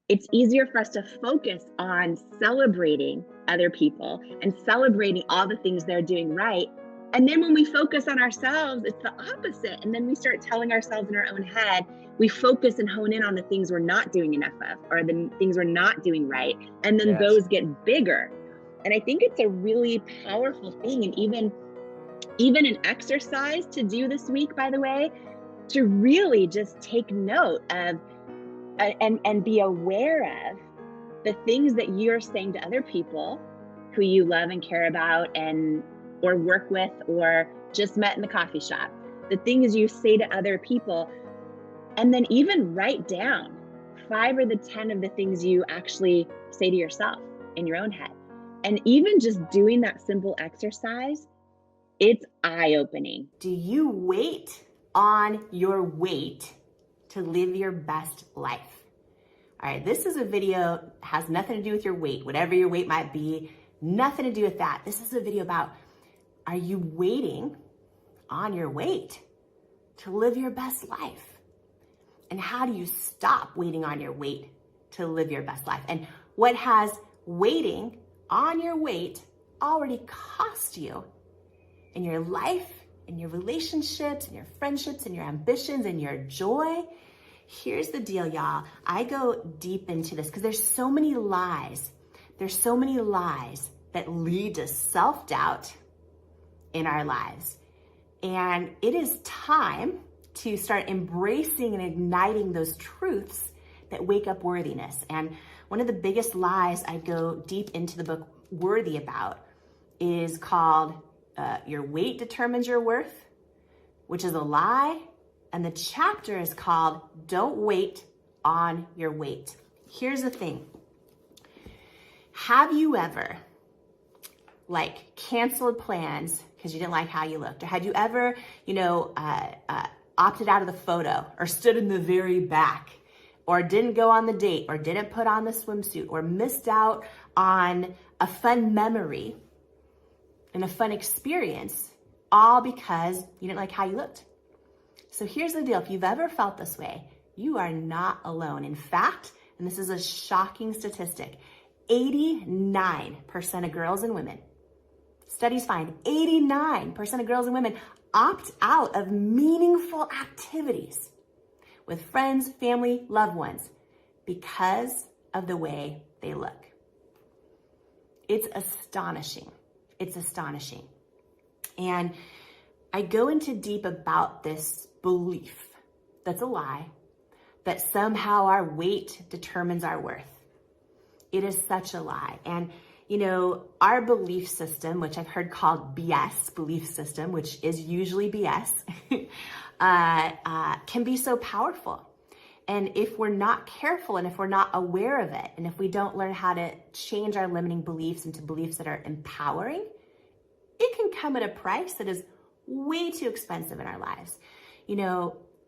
it's easier for us to focus on celebrating other people and celebrating all the things they're doing right. And then when we focus on ourselves, it's the opposite. And then we start telling ourselves in our own head, we focus and hone in on the things we're not doing enough of, or the things we're not doing right. And then Yes. those get bigger. And I think it's a really powerful thing. And even an exercise to do this week, by the way, to really just take note of and be aware of the things that you're saying to other people who you love and care about and or work with or just met in the coffee shop, the things you say to other people, and then even write down 5 or the 10 of the things you actually say to yourself in your own head. And even just doing that simple exercise, it's eye-opening. Do you wait on your weight to live your best life? All right, this is a video, has nothing to do with your weight, whatever your weight might be, nothing to do with that. This is a video about, are you waiting on your weight to live your best life? And how do you stop waiting on your weight to live your best life? And what has waiting on your weight already cost you in your life, in your relationships, in your friendships, in your ambitions, in your joy? Here's the deal, y'all. I go deep into this because there's so many lies. There's so many lies that lead to self-doubt in our lives. And it is time to start embracing and igniting those truths that wake up worthiness. And one of the biggest lies I go deep into the book Worthy about is called Your Weight Determines Your Worth, which is a lie. And the chapter is called Don't Wait on Your Weight. Here's the thing. Have you ever canceled plans because you didn't like how you looked? Or had you ever, opted out of the photo or stood in the very back or didn't go on the date or didn't put on the swimsuit or missed out on a fun memory and a fun experience all because you didn't like how you looked? So here's the deal. If you've ever felt this way, you are not alone. In fact, and this is a shocking statistic, 89% of girls and women, studies find 89% of girls and women opt out of meaningful activities with friends, family, loved ones because of the way they look. It's astonishing. It's astonishing. And I go into deep about this belief that's a lie, that somehow our weight determines our worth. It is such a lie. And, our belief system, which I've heard called BS, belief system, which is usually BS, can be so powerful. And if we're not careful and if we're not aware of it, and if we don't learn how to change our limiting beliefs into beliefs that are empowering, it can come at a price that is way too expensive in our lives.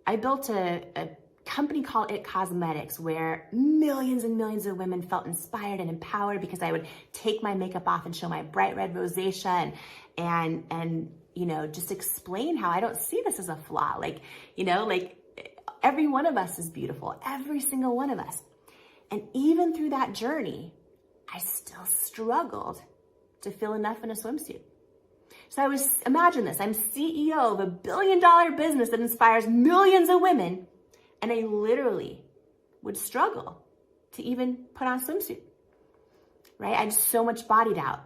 I built a company called It Cosmetics where millions and millions of women felt inspired and empowered because I would take my makeup off and show my bright red rosacea and just explain how I don't see this as a flaw. Every one of us is beautiful, every single one of us. And even through that journey, I still struggled to feel enough in a swimsuit. So imagine this, I'm CEO of a $1 billion business that inspires millions of women, and I literally would struggle to even put on a swimsuit, right? I had so much body doubt.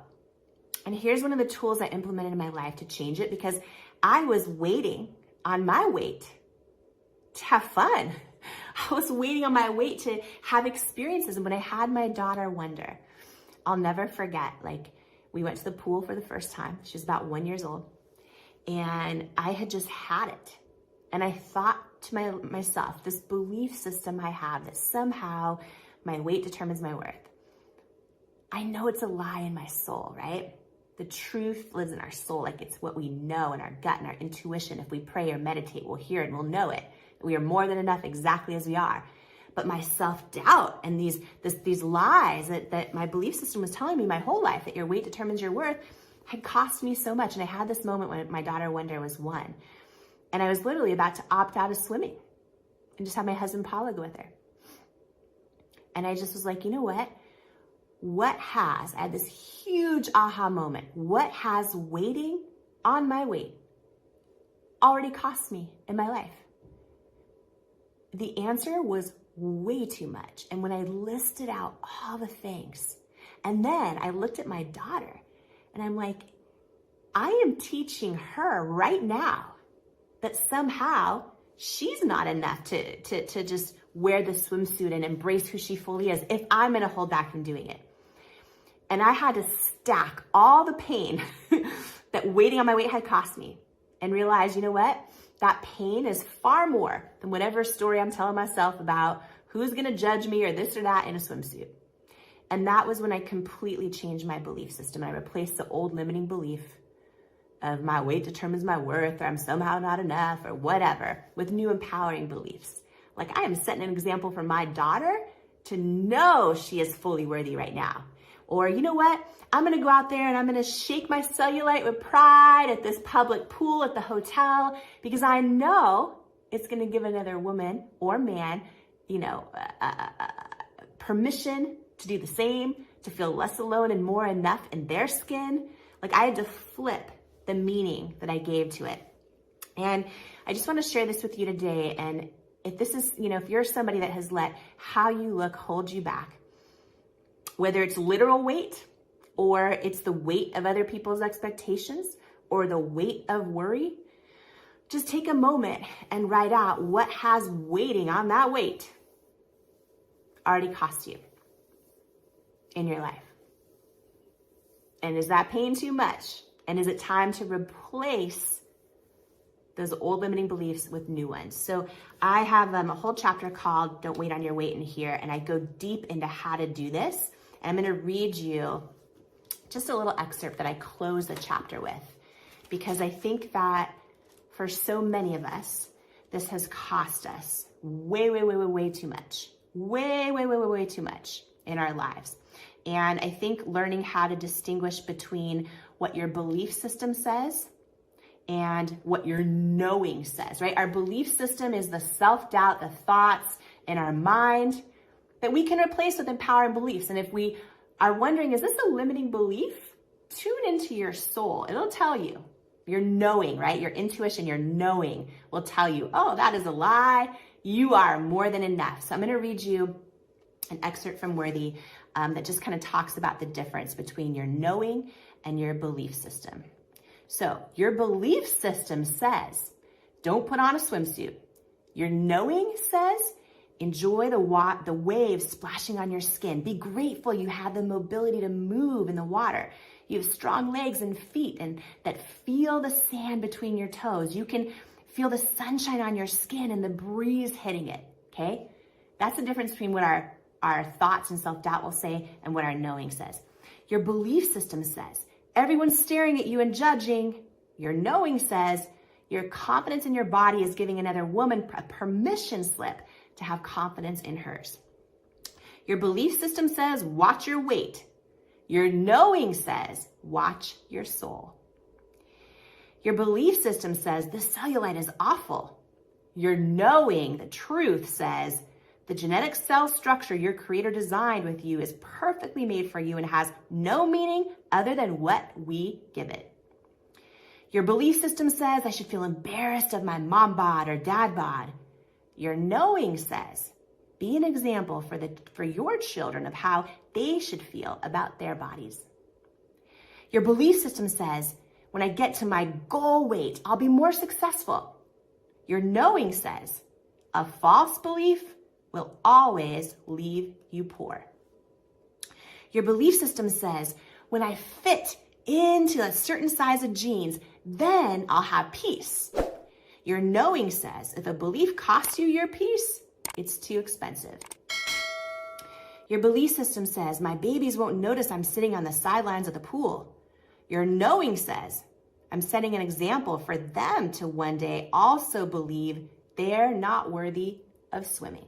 And here's one of the tools I implemented in my life to change it, because I was waiting on my weight to have fun. I was waiting on my weight to have experiences. And when I had my daughter Wonder, I'll never forget, we went to the pool for the first time. She was about 1 year old. And I had just had it. And I thought to myself, this belief system I have that somehow my weight determines my worth. I know it's a lie in my soul, right? The truth lives in our soul. It's what we know in our gut and our intuition. If we pray or meditate, we'll hear it and we'll know it. We are more than enough exactly as we are. But my self-doubt and these lies that my belief system was telling me my whole life, that your weight determines your worth, had cost me so much. And I had this moment when my daughter Wonder was 1. And I was literally about to opt out of swimming and just have my husband Paula go with her. And I just was like, you know what? I had this huge aha moment. What has waiting on my weight already cost me in my life? The answer was way too much. And when I listed out all the things, and then I looked at my daughter and I'm like, I am teaching her right now that somehow she's not enough to just wear the swimsuit and embrace who she fully is if I'm going to hold back from doing it. And I had to stack all the pain that waiting on my weight had cost me and realize, you know what? That pain is far more than whatever story I'm telling myself about who's going to judge me or this or that in a swimsuit. And that was when I completely changed my belief system. I replaced the old limiting belief of my weight determines my worth, or I'm somehow not enough, or whatever, with new empowering beliefs. Like, I am setting an example for my daughter to know she is fully worthy right now. Or, you know what? I'm going to go out there and I'm going to shake my cellulite with pride at this public pool at the hotel, because I know it's going to give another woman or man, permission to do the same, to feel less alone and more enough in their skin. Like, I had to flip the meaning that I gave to it. And I just want to share this with you today. And if this is, if you're somebody that has let how you look hold you back, whether it's literal weight, or it's the weight of other people's expectations, or the weight of worry, just take a moment and write out what has waiting on that weight already cost you in your life. And is that pain too much? And is it time to replace those old limiting beliefs with new ones? So I have a whole chapter called Don't Wait on Your Weight in here, and I go deep into how to do this. And I'm going to read you just a little excerpt that I close the chapter with, because I think that for so many of us, this has cost us way too much. Way too much in our lives. And I think learning how to distinguish between what your belief system says and what your knowing says, right? Our belief system is the self-doubt, the thoughts in our mind that we can replace with empowering beliefs. And if we are wondering, is this a limiting belief? Tune into your soul. It'll tell you. Your knowing, right? Your intuition, your knowing will tell you, oh, that is a lie. You are more than enough. So I'm going to read you an excerpt from Worthy that just kind of talks about the difference between your knowing and your belief system. So your belief system says, don't put on a swimsuit. Your knowing says, enjoy the waves splashing on your skin. Be grateful you have the mobility to move in the water. You have strong legs and feet and that feel the sand between your toes. You can feel the sunshine on your skin and the breeze hitting it, okay? That's the difference between what our thoughts and self-doubt will say and what our knowing says. Your belief system says, everyone's staring at you and judging. Your knowing says, your confidence in your body is giving another woman a permission slip to have confidence in hers. Your belief system says, watch your weight. Your knowing says, watch your soul. Your belief system says, the cellulite is awful. Your knowing, the truth, says, the genetic cell structure your creator designed with you is perfectly made for you and has no meaning other than what we give it. Your belief system says, I should feel embarrassed of my mom bod or dad bod. Your knowing says, be an example for your children of how they should feel about their bodies. Your belief system says, when I get to my goal weight, I'll be more successful. Your knowing says, a false belief will always leave you poor. Your belief system says, when I fit into a certain size of jeans, then I'll have peace. Your knowing says, if a belief costs you your peace, it's too expensive. Your belief system says, my babies won't notice I'm sitting on the sidelines of the pool. Your knowing says, I'm setting an example for them to one day also believe they're not worthy of swimming.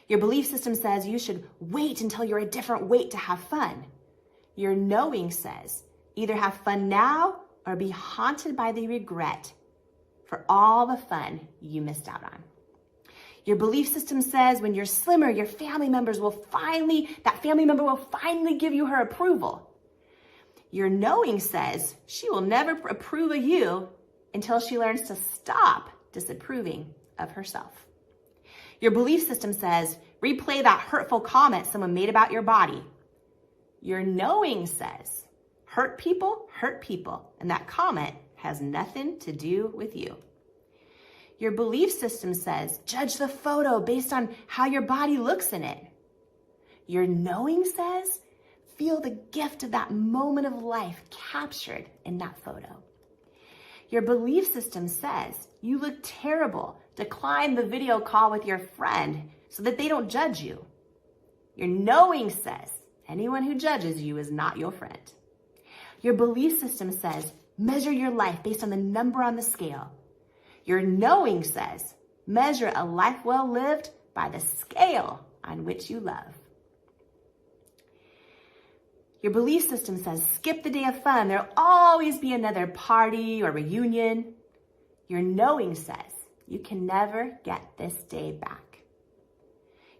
Your belief system says you should wait until you're a different weight to have fun. Your knowing says, either have fun now or be haunted by the regret for all the fun you missed out on. Your belief system says when you're slimmer, that family member will finally give you her approval. Your knowing says she will never approve of you until she learns to stop disapproving of herself. Your belief system says replay that hurtful comment someone made about your body. Your knowing says hurt people, and that comment has nothing to do with you. Your belief system says judge the photo based on how your body looks in it. Your knowing says feel the gift of that moment of life captured in that photo. Your belief system says you look terrible. Decline the video call with your friend so that they don't judge you. Your knowing says anyone who judges you is not your friend. Your belief system says measure your life based on the number on the scale. Your knowing says measure a life well lived by the scale on which you love. Your belief system says skip the day of fun. There'll always be another party or reunion. Your knowing says you can never get this day back.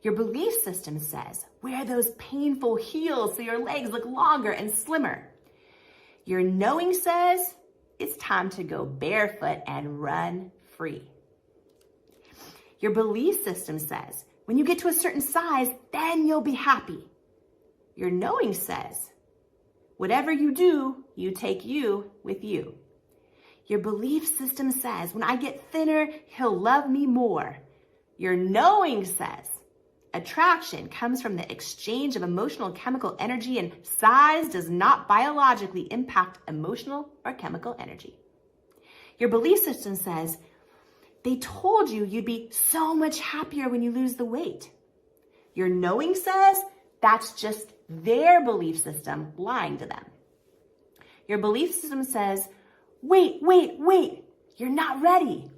Your belief system says wear those painful heels so your legs look longer and slimmer. Your knowing says it's time to go barefoot and run free. Your belief system says when you get to a certain size, then you'll be happy. Your knowing says whatever you do, you take you with you. Your belief system says when I get thinner, he'll love me more. Your knowing says attraction comes from the exchange of emotional chemical energy, and size does not biologically impact emotional or chemical energy. Your belief system says they told you you'd be so much happier when you lose the weight. Your knowing says that's just their belief system lying to them. Your belief system says, wait, you're not ready.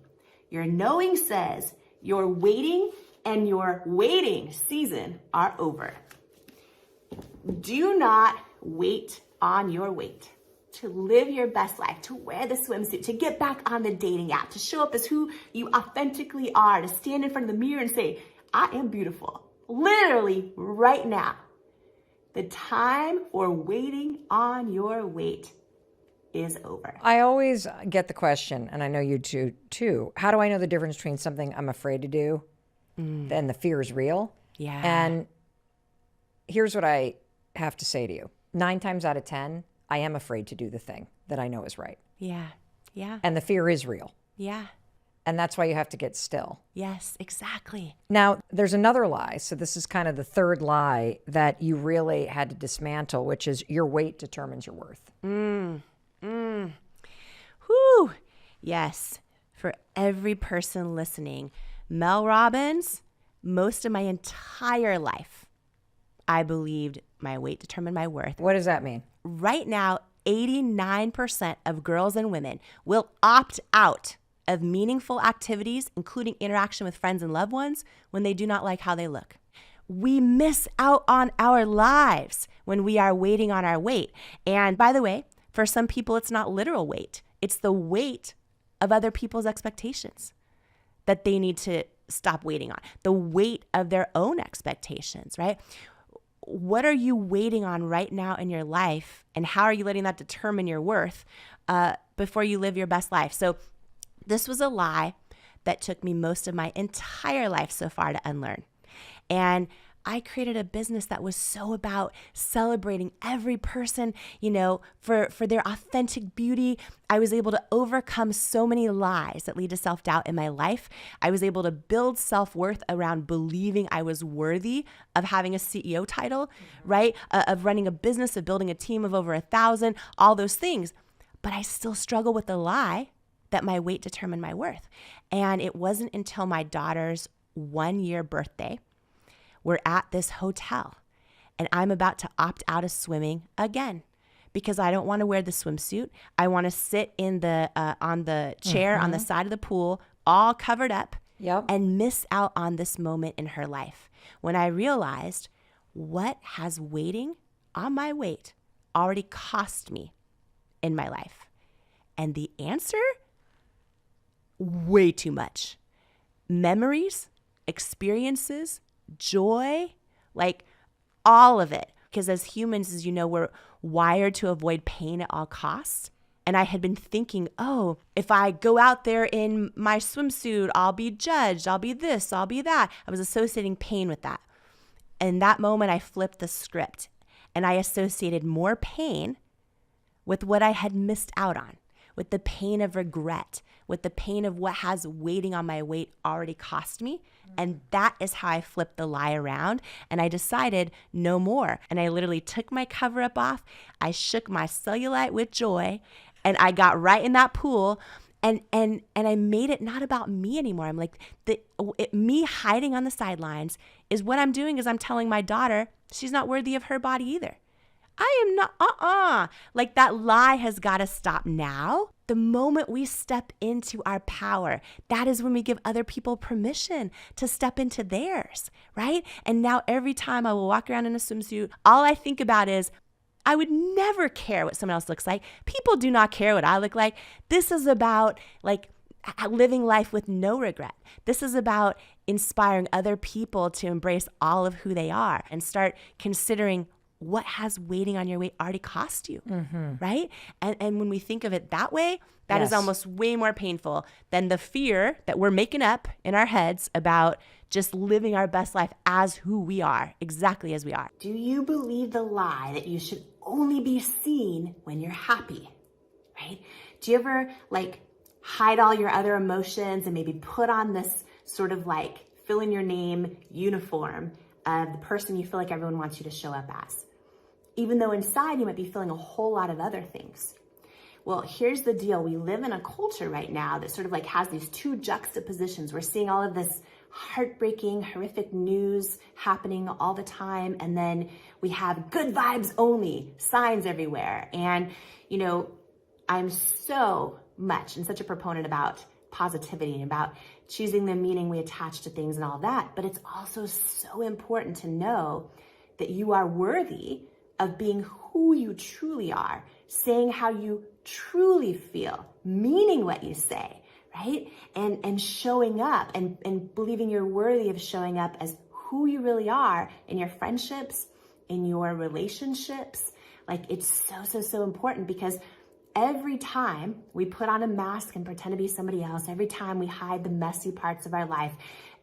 Your knowing says your waiting and your waiting season are over. Do not wait on your weight to live your best life, to wear the swimsuit, to get back on the dating app, to show up as who you authentically are, to stand in front of the mirror and say, I am beautiful, literally right now. The time for waiting on your weight is over. I always get the question, and I know you do too, how do I know the difference between something I'm afraid to do and the fear is real? Yeah. And here's what I have to say to you. 9 times out of 10, I am afraid to do the thing that I know is right. Yeah. And the fear is real. Yeah. And that's why you have to get still. Yes, exactly. Now, there's another lie. So this is kind of the third lie that you really had to dismantle, which is your weight determines your worth. Whew. Yes. For every person listening, Mel Robbins, most of my entire life, I believed my weight determined my worth. What does that mean? Right now, 89% of girls and women will opt out of meaningful activities, including interaction with friends and loved ones, when they do not like how they look. We miss out on our lives when we are waiting on our weight. And by the way, for some people, it's not literal weight. It's the weight of other people's expectations that they need to stop waiting on. The weight of their own expectations, right? What are you waiting on right now in your life? And how are you letting that determine your worth before you live your best life? So this was a lie that took me most of my entire life so far to unlearn. And I created a business that was so about celebrating every person, for their authentic beauty. I was able to overcome so many lies that lead to self-doubt in my life. I was able to build self-worth around believing I was worthy of having a CEO title, right? Of running a business, of building a team of over 1,000, all those things. But I still struggle with the lie that my weight determined my worth. And it wasn't until my daughter's 1-year birthday, we're at this hotel and I'm about to opt out of swimming again because I don't want to wear the swimsuit. I want to sit in the on the chair on the side of the pool, all covered up, and miss out on this moment in her life. When I realized what has waiting on my weight already cost me in my life. And the answer, way too much. Memories, experiences, joy, like all of it. Because as humans, as you know, we're wired to avoid pain at all costs. And I had been thinking, oh, if I go out there in my swimsuit, I'll be judged, I'll be this, I'll be that. I was associating pain with that. In that moment, I flipped the script and I associated more pain with what I had missed out on, with the pain of regret, with the pain of what has waiting on my weight already cost me. And that is how I flipped the lie around. And I decided no more. And I literally took my cover up off. I shook my cellulite with joy. And I got right in that pool. And I made it not about me anymore. I'm like, me hiding on the sidelines is what I'm doing is I'm telling my daughter she's not worthy of her body either. I am not, like that lie has got to stop now. The moment we step into our power, that is when we give other people permission to step into theirs, right? And now every time I will walk around in a swimsuit, all I think about is, I would never care what someone else looks like. People do not care what I look like. This is about like living life with no regret. This is about inspiring other people to embrace all of who they are and start considering what has waiting on your weight already cost you, right? And when we think of it that way, that is almost way more painful than the fear that we're making up in our heads about just living our best life as who we are, exactly as we are. Do you believe the lie that you should only be seen when you're happy, right? Do you ever like hide all your other emotions and maybe put on this sort of like fill in your name uniform of the person you feel like everyone wants you to show up as, even though inside you might be feeling a whole lot of other things? Well, here's the deal. We live in a culture right now that sort of like has these two juxtapositions. We're seeing all of this heartbreaking, horrific news happening all the time. And then we have good vibes only signs everywhere. And, you know, I'm so much and such a proponent about positivity and about choosing the meaning we attach to things and all that. But it's also so important to know that you are worthy of being who you truly are, saying how you truly feel, meaning what you say, right? And showing up and believing you're worthy of showing up as who you really are in your friendships, in your relationships. Like it's so important, because every time we put on a mask and pretend to be somebody else, every time we hide the messy parts of our life,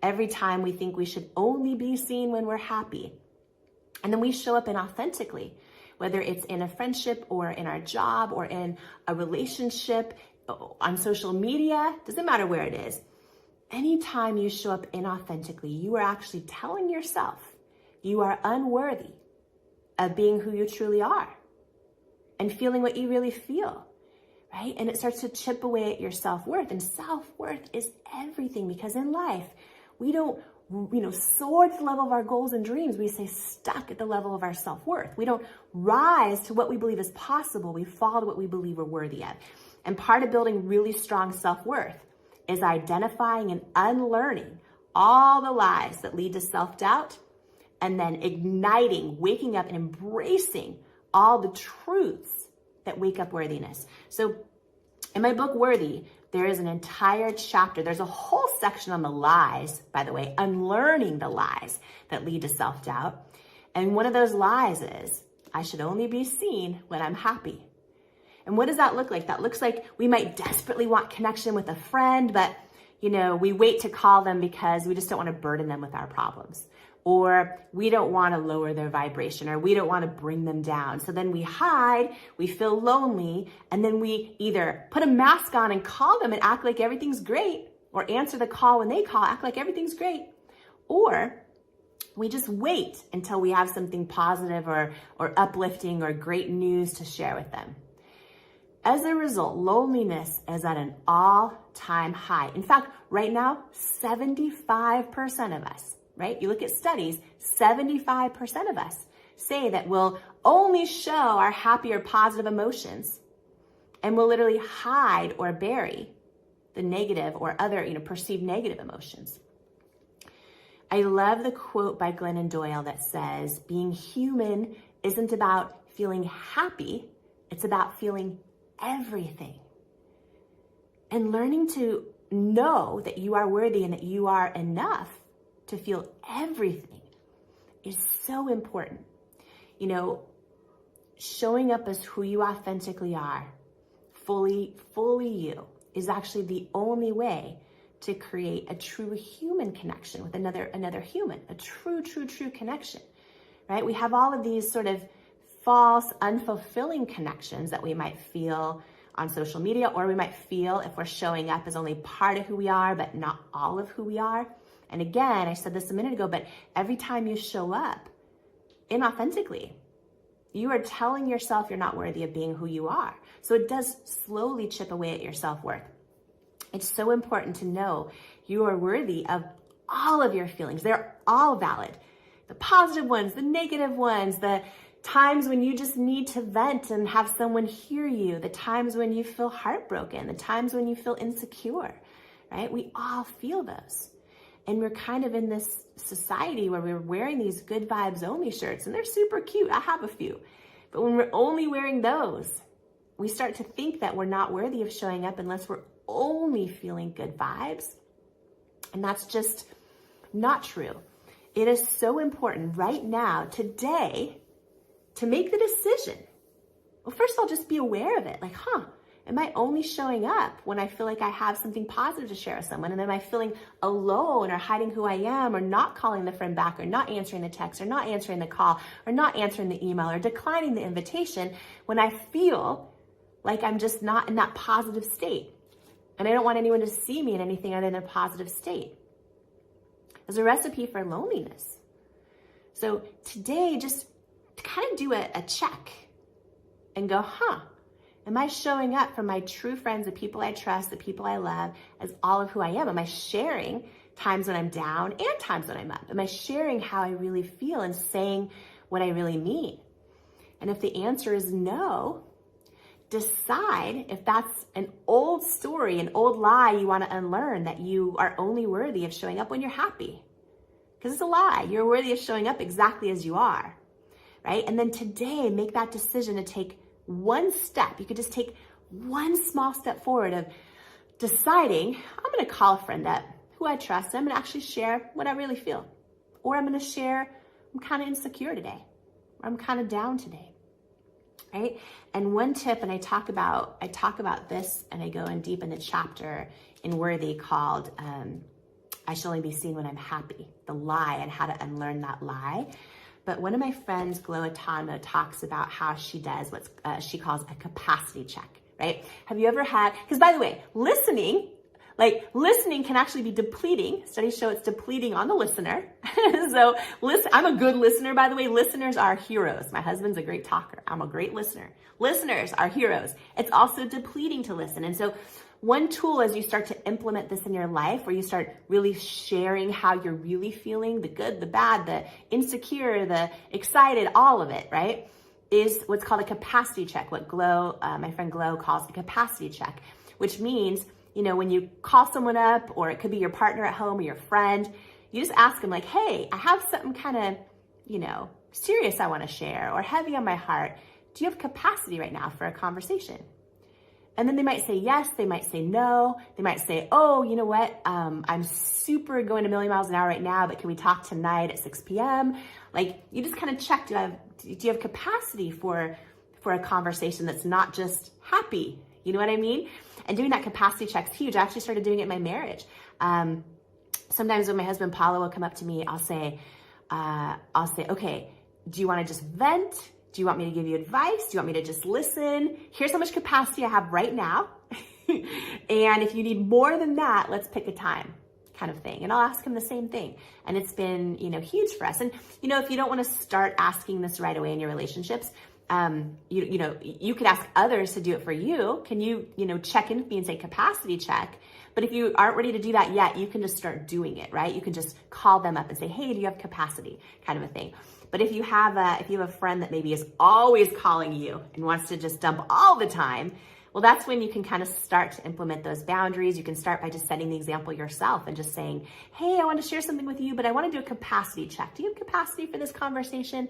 every time we think we should only be seen when we're happy, and then we show up inauthentically, whether it's in a friendship or in our job or in a relationship, on social media, doesn't matter where it is. Anytime you show up inauthentically, you are actually telling yourself you are unworthy of being who you truly are and feeling what you really feel, right? And it starts to chip away at your self-worth. And self-worth is everything, because in life, we don't soar to the level of our goals and dreams. We stay stuck at the level of our self-worth. We don't rise to what we believe is possible. We fall to what we believe we're worthy of. And part of building really strong self-worth is identifying and unlearning all the lies that lead to self-doubt, and then igniting, waking up and embracing all the truths that wake up worthiness. So in my book, Worthy, there is an entire chapter. There's a whole section on the lies, by the way, unlearning the lies that lead to self-doubt. And one of those lies is, I should only be seen when I'm happy. And what does that look like? That looks like we might desperately want connection with a friend, but we wait to call them because we just don't want to burden them with our problems. Or we don't want to lower their vibration, or we don't want to bring them down. So then we hide, we feel lonely, and then we either put a mask on and call them and act like everything's great, or answer the call when they call, act like everything's great. Or we just wait until we have something positive or uplifting or great news to share with them. As a result, loneliness is at an all-time high. In fact, right now, 75% of us, right? You look at studies, 75% of us say that we'll only show our happy or positive emotions, and we'll literally hide or bury the negative or other, perceived negative emotions. I love the quote by Glennon Doyle that says, being human isn't about feeling happy, it's about feeling everything. And learning to know that you are worthy and that you are enough to feel everything is so important. You know, showing up as who you authentically are, fully you, is actually the only way to create a true human connection with another human, a true connection, right? We have all of these sort of false, unfulfilling connections that we might feel on social media, or we might feel if we're showing up as only part of who we are, but not all of who we are. And again, I said this a minute ago, but every time you show up inauthentically, you are telling yourself you're not worthy of being who you are. So it does slowly chip away at your self-worth. It's so important to know you are worthy of all of your feelings. They're all valid. The positive ones, the negative ones, the times when you just need to vent and have someone hear you, the times when you feel heartbroken, the times when you feel insecure, right? We all feel those. And we're kind of in this society where we're wearing these good vibes only shirts, and they're super cute. I have a few. But when we're only wearing those, we start to think that we're not worthy of showing up unless we're only feeling good vibes. And that's just not true. It is so important right now, today, to make the decision. Well, first of all, just be aware of it. Like, am I only showing up when I feel like I have something positive to share with someone? And am I feeling alone or hiding who I am, or not calling the friend back, or not answering the text, or not answering the call, or not answering the email, or declining the invitation when I feel like I'm just not in that positive state? And I don't want anyone to see me in anything other than a positive state. There's a recipe for loneliness. So today, just to kind of do a check and go, am I showing up for my true friends, the people I trust, the people I love, as all of who I am? Am I sharing times when I'm down and times when I'm up? Am I sharing how I really feel and saying what I really mean? And if the answer is no, decide if that's an old story, an old lie you want to unlearn, that you are only worthy of showing up when you're happy. Because it's a lie. You're worthy of showing up exactly as you are, right? And then today, make that decision to take one step. You could just take one small step forward of deciding, I'm going to call a friend up who I trust, and I'm going to actually share what I really feel. Or I'm going to share, I'm kind of insecure today, or I'm kind of down today. Right? And one tip, and I talk about this, and I go in deep in the chapter in Worthy called I Shall Only Be Seen When I'm Happy, the lie, and how to unlearn that lie. But one of my friends, Glow Atano, talks about how she does what she calls a capacity check, right? Have you ever had, because by the way, listening can actually be depleting. Studies show it's depleting on the listener. So listen, I'm a good listener, by the way. Listeners are heroes. My husband's a great talker. I'm a great listener. Listeners are heroes. It's also depleting to listen. And so one tool as you start to implement this in your life, where you start really sharing how you're really feeling, the good, the bad, the insecure, the excited, all of it, right, is what's called a capacity check, what Glow, my friend Glow, calls a capacity check, which means, you know, when you call someone up, or it could be your partner at home or your friend, you just ask them like, hey, I have something kind of, you know, serious I want to share, or heavy on my heart. Do you have capacity right now for a conversation? And then they might say yes, they might say no, they might say, oh, you know what, I'm super going a million miles an hour right now, but can we talk tonight at 6 p.m.? Like, you just kind of check, do you have capacity for a conversation that's not just happy? You know what I mean? And doing that capacity check is huge. I actually started doing it in my marriage. Sometimes when my husband Paulo will come up to me, I'll say, okay, do you want to just vent? Do you want me to give you advice? Do you want me to just listen? Here's how much capacity I have right now. And if you need more than that, let's pick a time, kind of thing. And I'll ask him the same thing. And it's been, you know, huge for us. And, you know, if you don't want to start asking this right away in your relationships, you could ask others to do it for you. Can you, check in with me and say capacity check? But if you aren't ready to do that yet, you can just start doing it, right? You can just call them up and say, hey, do you have capacity? Kind of a thing. But if you have a friend that maybe is always calling you and wants to just dump all the time, well, that's when you can kind of start to implement those boundaries. You can start by just setting the example yourself and just saying, hey, I want to share something with you, but I want to do a capacity check. Do you have capacity for this conversation?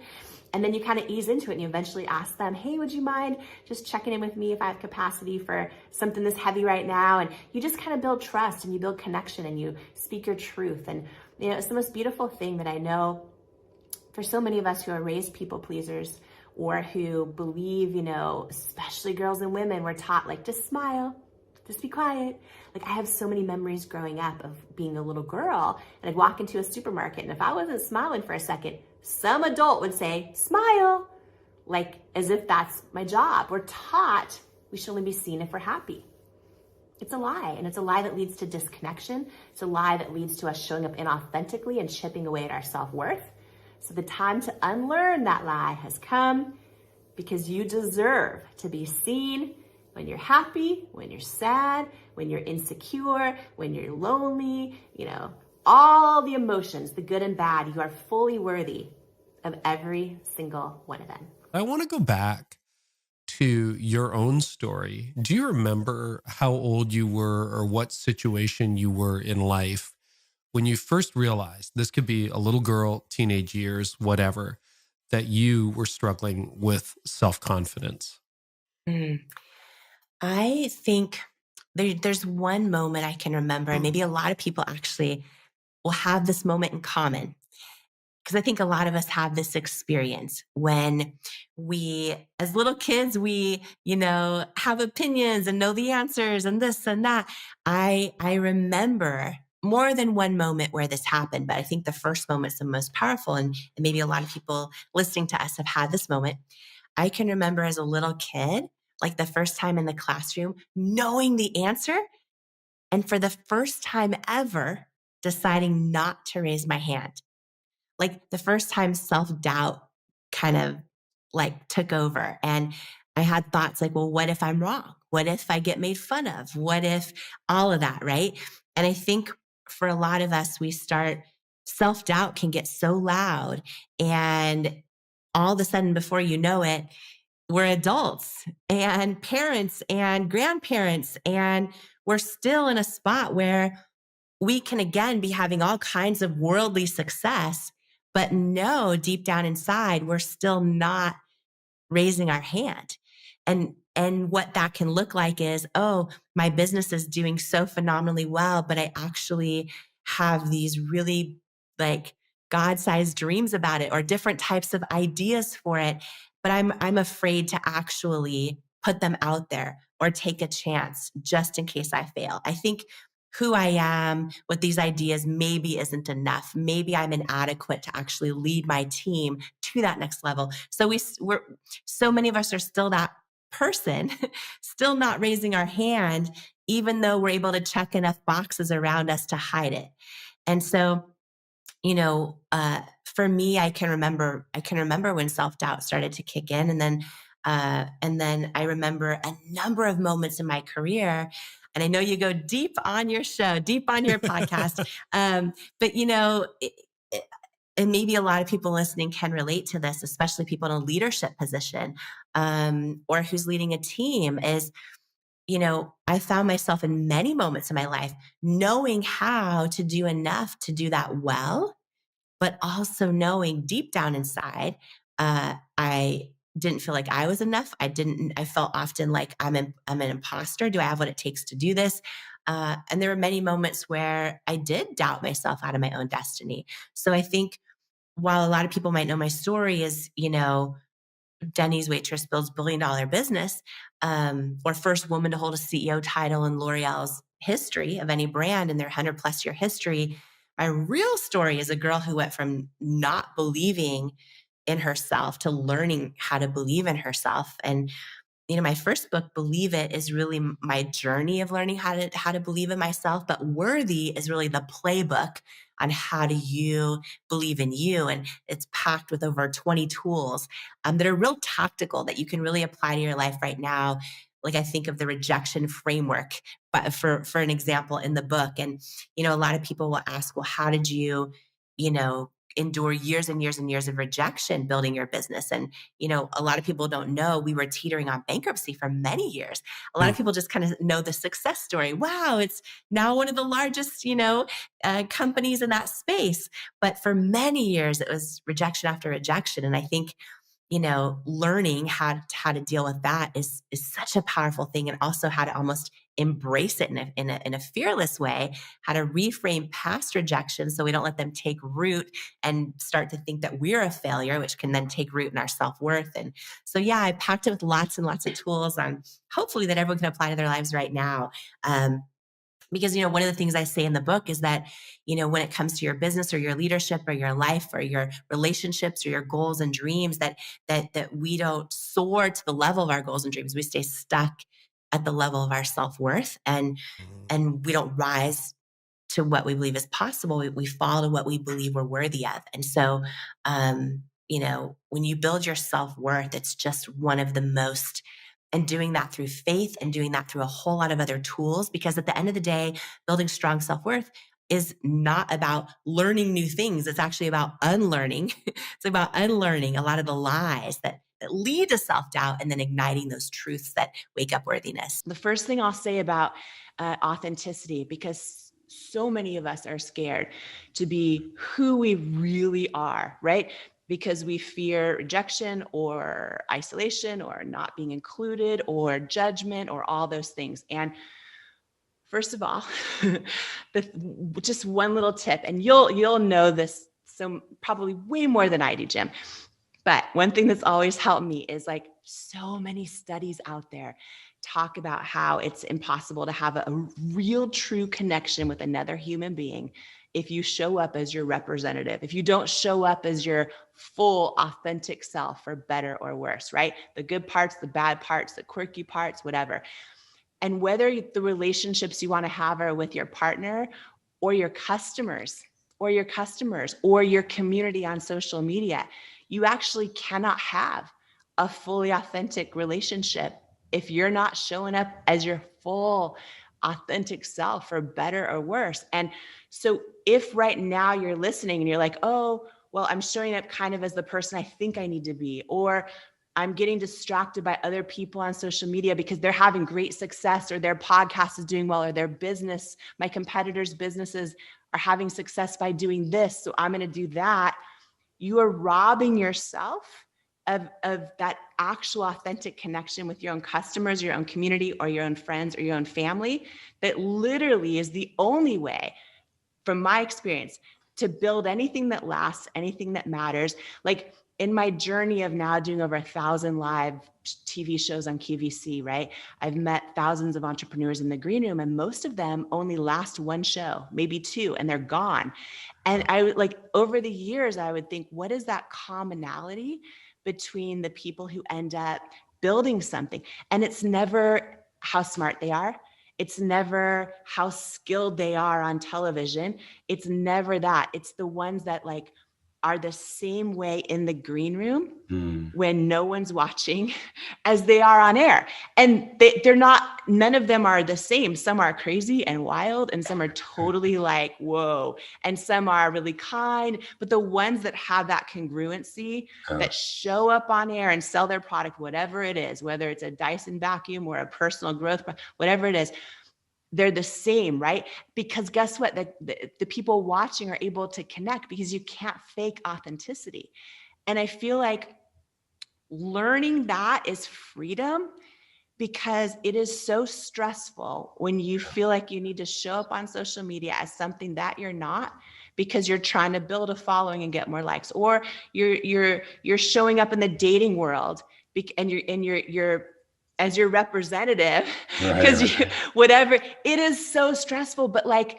And then you kind of ease into it, and you eventually ask them, hey, would you mind just checking in with me if I have capacity for something this heavy right now? And you just kind of build trust, and you build connection, and you speak your truth. And It's the most beautiful thing that I know for so many of us who are raised people pleasers or who believe, especially girls and women, we're taught like, just smile, just be quiet. Like, I have so many memories growing up of being a little girl, and I'd walk into a supermarket, and if I wasn't smiling for a second, some adult would say, smile, like as if that's my job. We're taught we should only be seen if we're happy. It's a lie, and it's a lie that leads to disconnection. It's a lie that leads to us showing up inauthentically and chipping away at our self-worth. So the time to unlearn that lie has come, because you deserve to be seen when you're happy, when you're sad, when you're insecure, when you're lonely, all the emotions, the good and bad. You are fully worthy of every single one of them. I want to go back to your own story. Do you remember how old you were or what situation you were in life when you first realized, this could be a little girl, teenage years, whatever, that you were struggling with self-confidence? I think there's one moment I can remember, and maybe a lot of people actually will have this moment in common. Because I think a lot of us have this experience when we, as little kids, we, have opinions and know the answers and this and that. I remember more than one moment where this happened, but I think the first moment is the most powerful. And maybe a lot of people listening to us have had this moment. I can remember as a little kid, like the first time in the classroom, knowing the answer. And for the first time ever, deciding not to raise my hand. Like the first time self-doubt kind of like took over, and I had thoughts like, well, what if I'm wrong? What if I get made fun of? What if all of that, right? And I think for a lot of us, self-doubt can get so loud, and all of a sudden, before you know it, we're adults and parents and grandparents, and we're still in a spot where we can again be having all kinds of worldly success, but no, deep down inside, we're still not raising our hand. And what that can look like is, oh, my business is doing so phenomenally well, but I actually have these really like God-sized dreams about it, or different types of ideas for it. But I'm afraid to actually put them out there or take a chance just in case I fail. I think who I am with these ideas maybe isn't enough. Maybe I'm inadequate to actually lead my team to that next level. So so many of us are still that person, still not raising our hand, even though we're able to check enough boxes around us to hide it. And so, for me, I can remember when self-doubt started to kick in, and then I remember a number of moments in my career. And I know you go deep on your show, deep on your podcast. But and maybe a lot of people listening can relate to this, especially people in a leadership position, or who's leading a team, is, I found myself in many moments in my life knowing how to do enough to do that well, but also knowing deep down inside, I didn't feel like I was enough. I felt often like I'm an imposter. Do I have what it takes to do this? And there were many moments where I did doubt myself out of my own destiny. So I think while a lot of people might know my story is, Denny's waitress builds billion-dollar business, or first woman to hold a CEO title in L'Oreal's history of any brand in their 100+ year history. My real story is a girl who went from not believing in herself to learning how to believe in herself. And, my first book, Believe It, is really my journey of learning how to believe in myself. But Worthy is really the playbook on how do you believe in you. And it's packed with over 20 tools that are real tactical that you can really apply to your life right now. Like I think of the rejection framework, but for an example in the book. And, a lot of people will ask, well, how did you, endure years and years and years of rejection building your business? And, a lot of people don't know we were teetering on bankruptcy for many years. A lot of people just kind of know the success story. Wow, it's now one of the largest, companies in that space. But for many years, it was rejection after rejection. And I think, learning how to deal with that is such a powerful thing, and also how to almost embrace it in a fearless way, how to reframe past rejection so we don't let them take root and start to think that we're a failure, which can then take root in our self-worth. And so, yeah, I packed it with lots and lots of tools on hopefully that everyone can apply to their lives right now. Because, one of the things I say in the book is that, when it comes to your business or your leadership or your life or your relationships or your goals and dreams, that we don't soar to the level of our goals and dreams. We stay stuck at the level of our self-worth, and we don't rise to what we believe is possible. We fall to what we believe we're worthy of. And so, when you build your self-worth, it's just one of the most, and doing that through faith and doing that through a whole lot of other tools, because at the end of the day, building strong self-worth is not about learning new things. It's actually about unlearning. It's about unlearning a lot of the lies that lead to self-doubt, and then igniting those truths that wake up worthiness. The first thing I'll say about authenticity, because so many of us are scared to be who we really are, right? Because we fear rejection or isolation or not being included or judgment or all those things. And first of all, just one little tip, and you'll know this so probably way more than I do, Jim. But one thing that's always helped me is like so many studies out there talk about how it's impossible to have a real true connection with another human being if you show up as your representative, if you don't show up as your full authentic self, for better or worse, right? The good parts, the bad parts, the quirky parts, whatever. And whether the relationships you want to have are with your partner or your customers or your community on social media, you actually cannot have a fully authentic relationship if you're not showing up as your full authentic self, for better or worse. And so if right now you're listening and you're like, oh, well, I'm showing up kind of as the person I think I need to be, or I'm getting distracted by other people on social media because they're having great success, or their podcast is doing well, or their business, my competitors' businesses are having success by doing this, so I'm going to do that. You are robbing yourself of that actual authentic connection with your own customers, your own community, or your own friends, or your own family. That literally is the only way, from my experience, to build anything that lasts, anything that matters. Like in my journey of now doing over 1,000 live TV shows on QVC, right? I've met thousands of entrepreneurs in the green room, and most of them only last one show, maybe two, and they're gone. And I would like, over the years, I would think, what is that commonality between the people who end up building something? And it's never how smart they are. It's never how skilled they are on television. It's never that. It's the ones that like are the same way in the green room when no one's watching as they are on air. And they're not, none of them are the same. Some are crazy and wild, and some are totally like, whoa. And some are really kind, but the ones that have that congruency, that show up on air and sell their product, whatever it is, whether it's a Dyson vacuum or a personal growth, whatever it is, they're the same, right? Because guess what? The people watching are able to connect, because you can't fake authenticity. And I feel like learning that is freedom, because it is so stressful when you feel like you need to show up on social media as something that you're not, because you're trying to build a following and get more likes, or you're showing up in the dating world and you're as your representative, because whatever, it is so stressful. But like,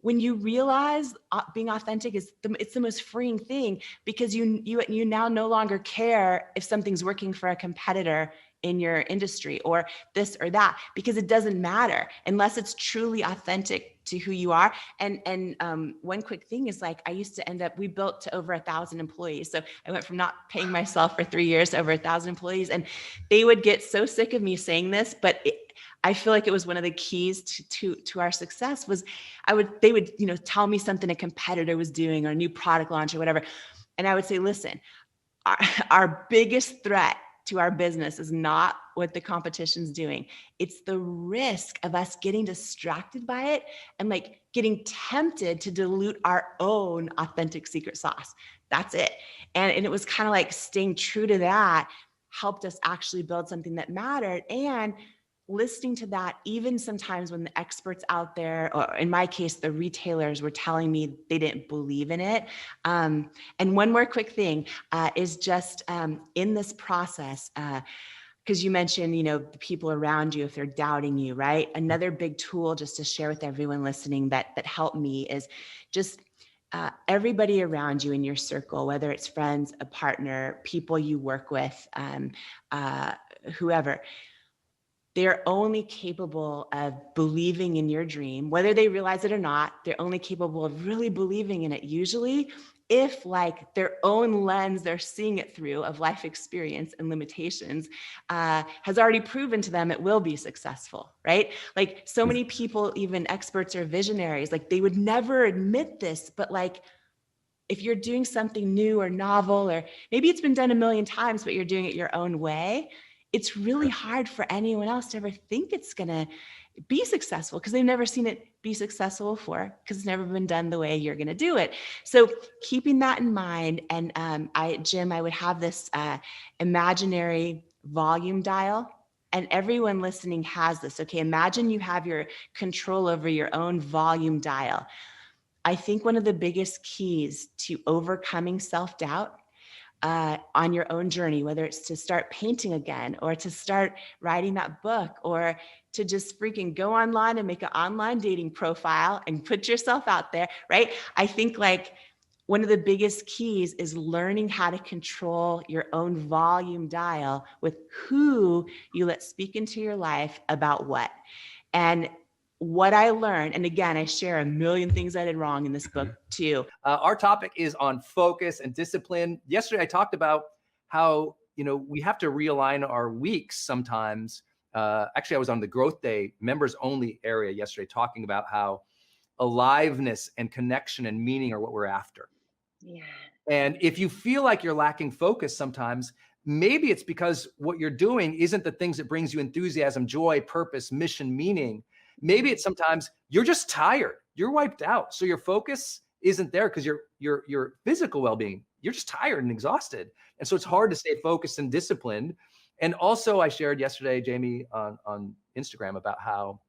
when you realize being authentic it's the most freeing thing, because you now no longer care if something's working for a competitor in your industry or this or that, because it doesn't matter unless it's truly authentic to who you are. And one quick thing is, like, I used to end up, we built to over 1,000 employees. So I went from not paying myself for 3 years to over 1,000 employees. And they would get so sick of me saying this, but I feel like it was one of the keys to our success was they would, tell me something a competitor was doing or a new product launch or whatever. And I would say, listen, our biggest threat to our business is not what the competition's doing. It's the risk of us getting distracted by it and like getting tempted to dilute our own authentic secret sauce. That's it. And it was kind of like staying true to that helped us actually build something that mattered. And listening to that, even sometimes when the experts out there, or in my case, the retailers were telling me they didn't believe in it. And one more quick thing is just in this process, because you mentioned, the people around you, if they're doubting you, right? Another big tool just to share with everyone listening that helped me is just everybody around you in your circle, whether it's friends, a partner, people you work with, whoever, they're only capable of believing in your dream, whether they realize it or not. They're only capable of really believing in it usually if, like, their own lens they're seeing it through of life experience and limitations has already proven to them it will be successful, right? Like, so many people, even experts or visionaries, like, they would never admit this, but like, if you're doing something new or novel, or maybe it's been done a million times, but you're doing it your own way, it's really hard for anyone else to ever think it's going to be successful because they've never seen it be successful before, because it's never been done the way you're going to do it. So keeping that in mind, and Jim, I would have this imaginary volume dial, and everyone listening has this. Okay, imagine you have your control over your own volume dial. I think one of the biggest keys to overcoming self-doubt on your own journey, whether it's to start painting again, or to start writing that book, or to just freaking go online and make an online dating profile and put yourself out there, right? I think, like, one of the biggest keys is learning how to control your own volume dial with who you let speak into your life about what. And what I learned, and again, I share a million things I did wrong in this book too. Our topic is on focus and discipline. Yesterday, I talked about how, we have to realign our weeks sometimes. Actually, I was on the Growth Day members only area yesterday talking about how aliveness and connection and meaning are what we're after. Yeah. And if you feel like you're lacking focus sometimes, maybe it's because what you're doing isn't the things that brings you enthusiasm, joy, purpose, mission, meaning. Maybe it's sometimes you're just tired, you're wiped out. So your focus isn't there because your physical well-being, you're just tired and exhausted. And so it's hard to stay focused and disciplined. And also, I shared yesterday, Jamie, on Instagram about how,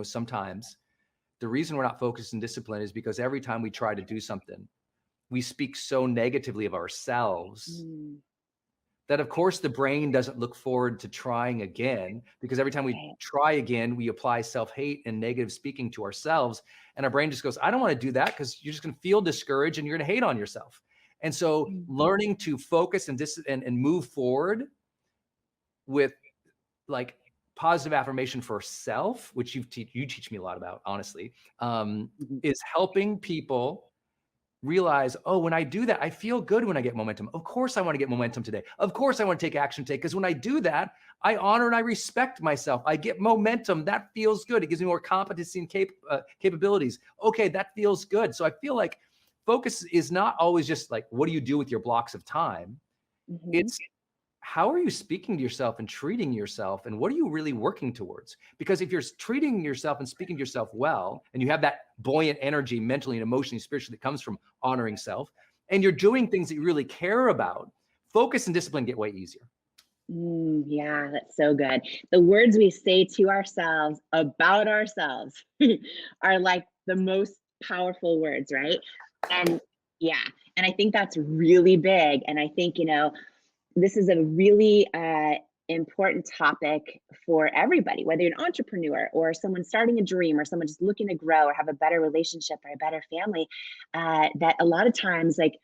sometimes the reason we're not focused and disciplined is because every time we try to do something, we speak so negatively of ourselves that, of course, the brain doesn't look forward to trying again, because every time we try again, we apply self-hate and negative speaking to ourselves. And our brain just goes, I don't want to do that, because you're just going to feel discouraged and you're going to hate on yourself. And so learning to focus and move forward with, like, positive affirmation for self, which you teach me a lot about, honestly, is helping people realize, oh, when I do that, I feel good when I get momentum. Of course, I want to get momentum today. Of course, I want to take action today, because when I do that, I honor and I respect myself. I get momentum. That feels good. It gives me more competency and capabilities. Okay, that feels good. So I feel like focus is not always just like, what do you do with your blocks of time? It's how are you speaking to yourself and treating yourself, and what are you really working towards? Because if you're treating yourself and speaking to yourself well, and you have that buoyant energy mentally and emotionally, spiritually, that comes from honoring self, and you're doing things that you really care about, focus and discipline get way easier. Yeah, that's so good. The words we say to ourselves about ourselves are like the most powerful words, right? And yeah, and I think that's really big. And I think, this is a really important topic for everybody, whether you're an entrepreneur or someone starting a dream or someone just looking to grow or have a better relationship or a better family. That a lot of times, like,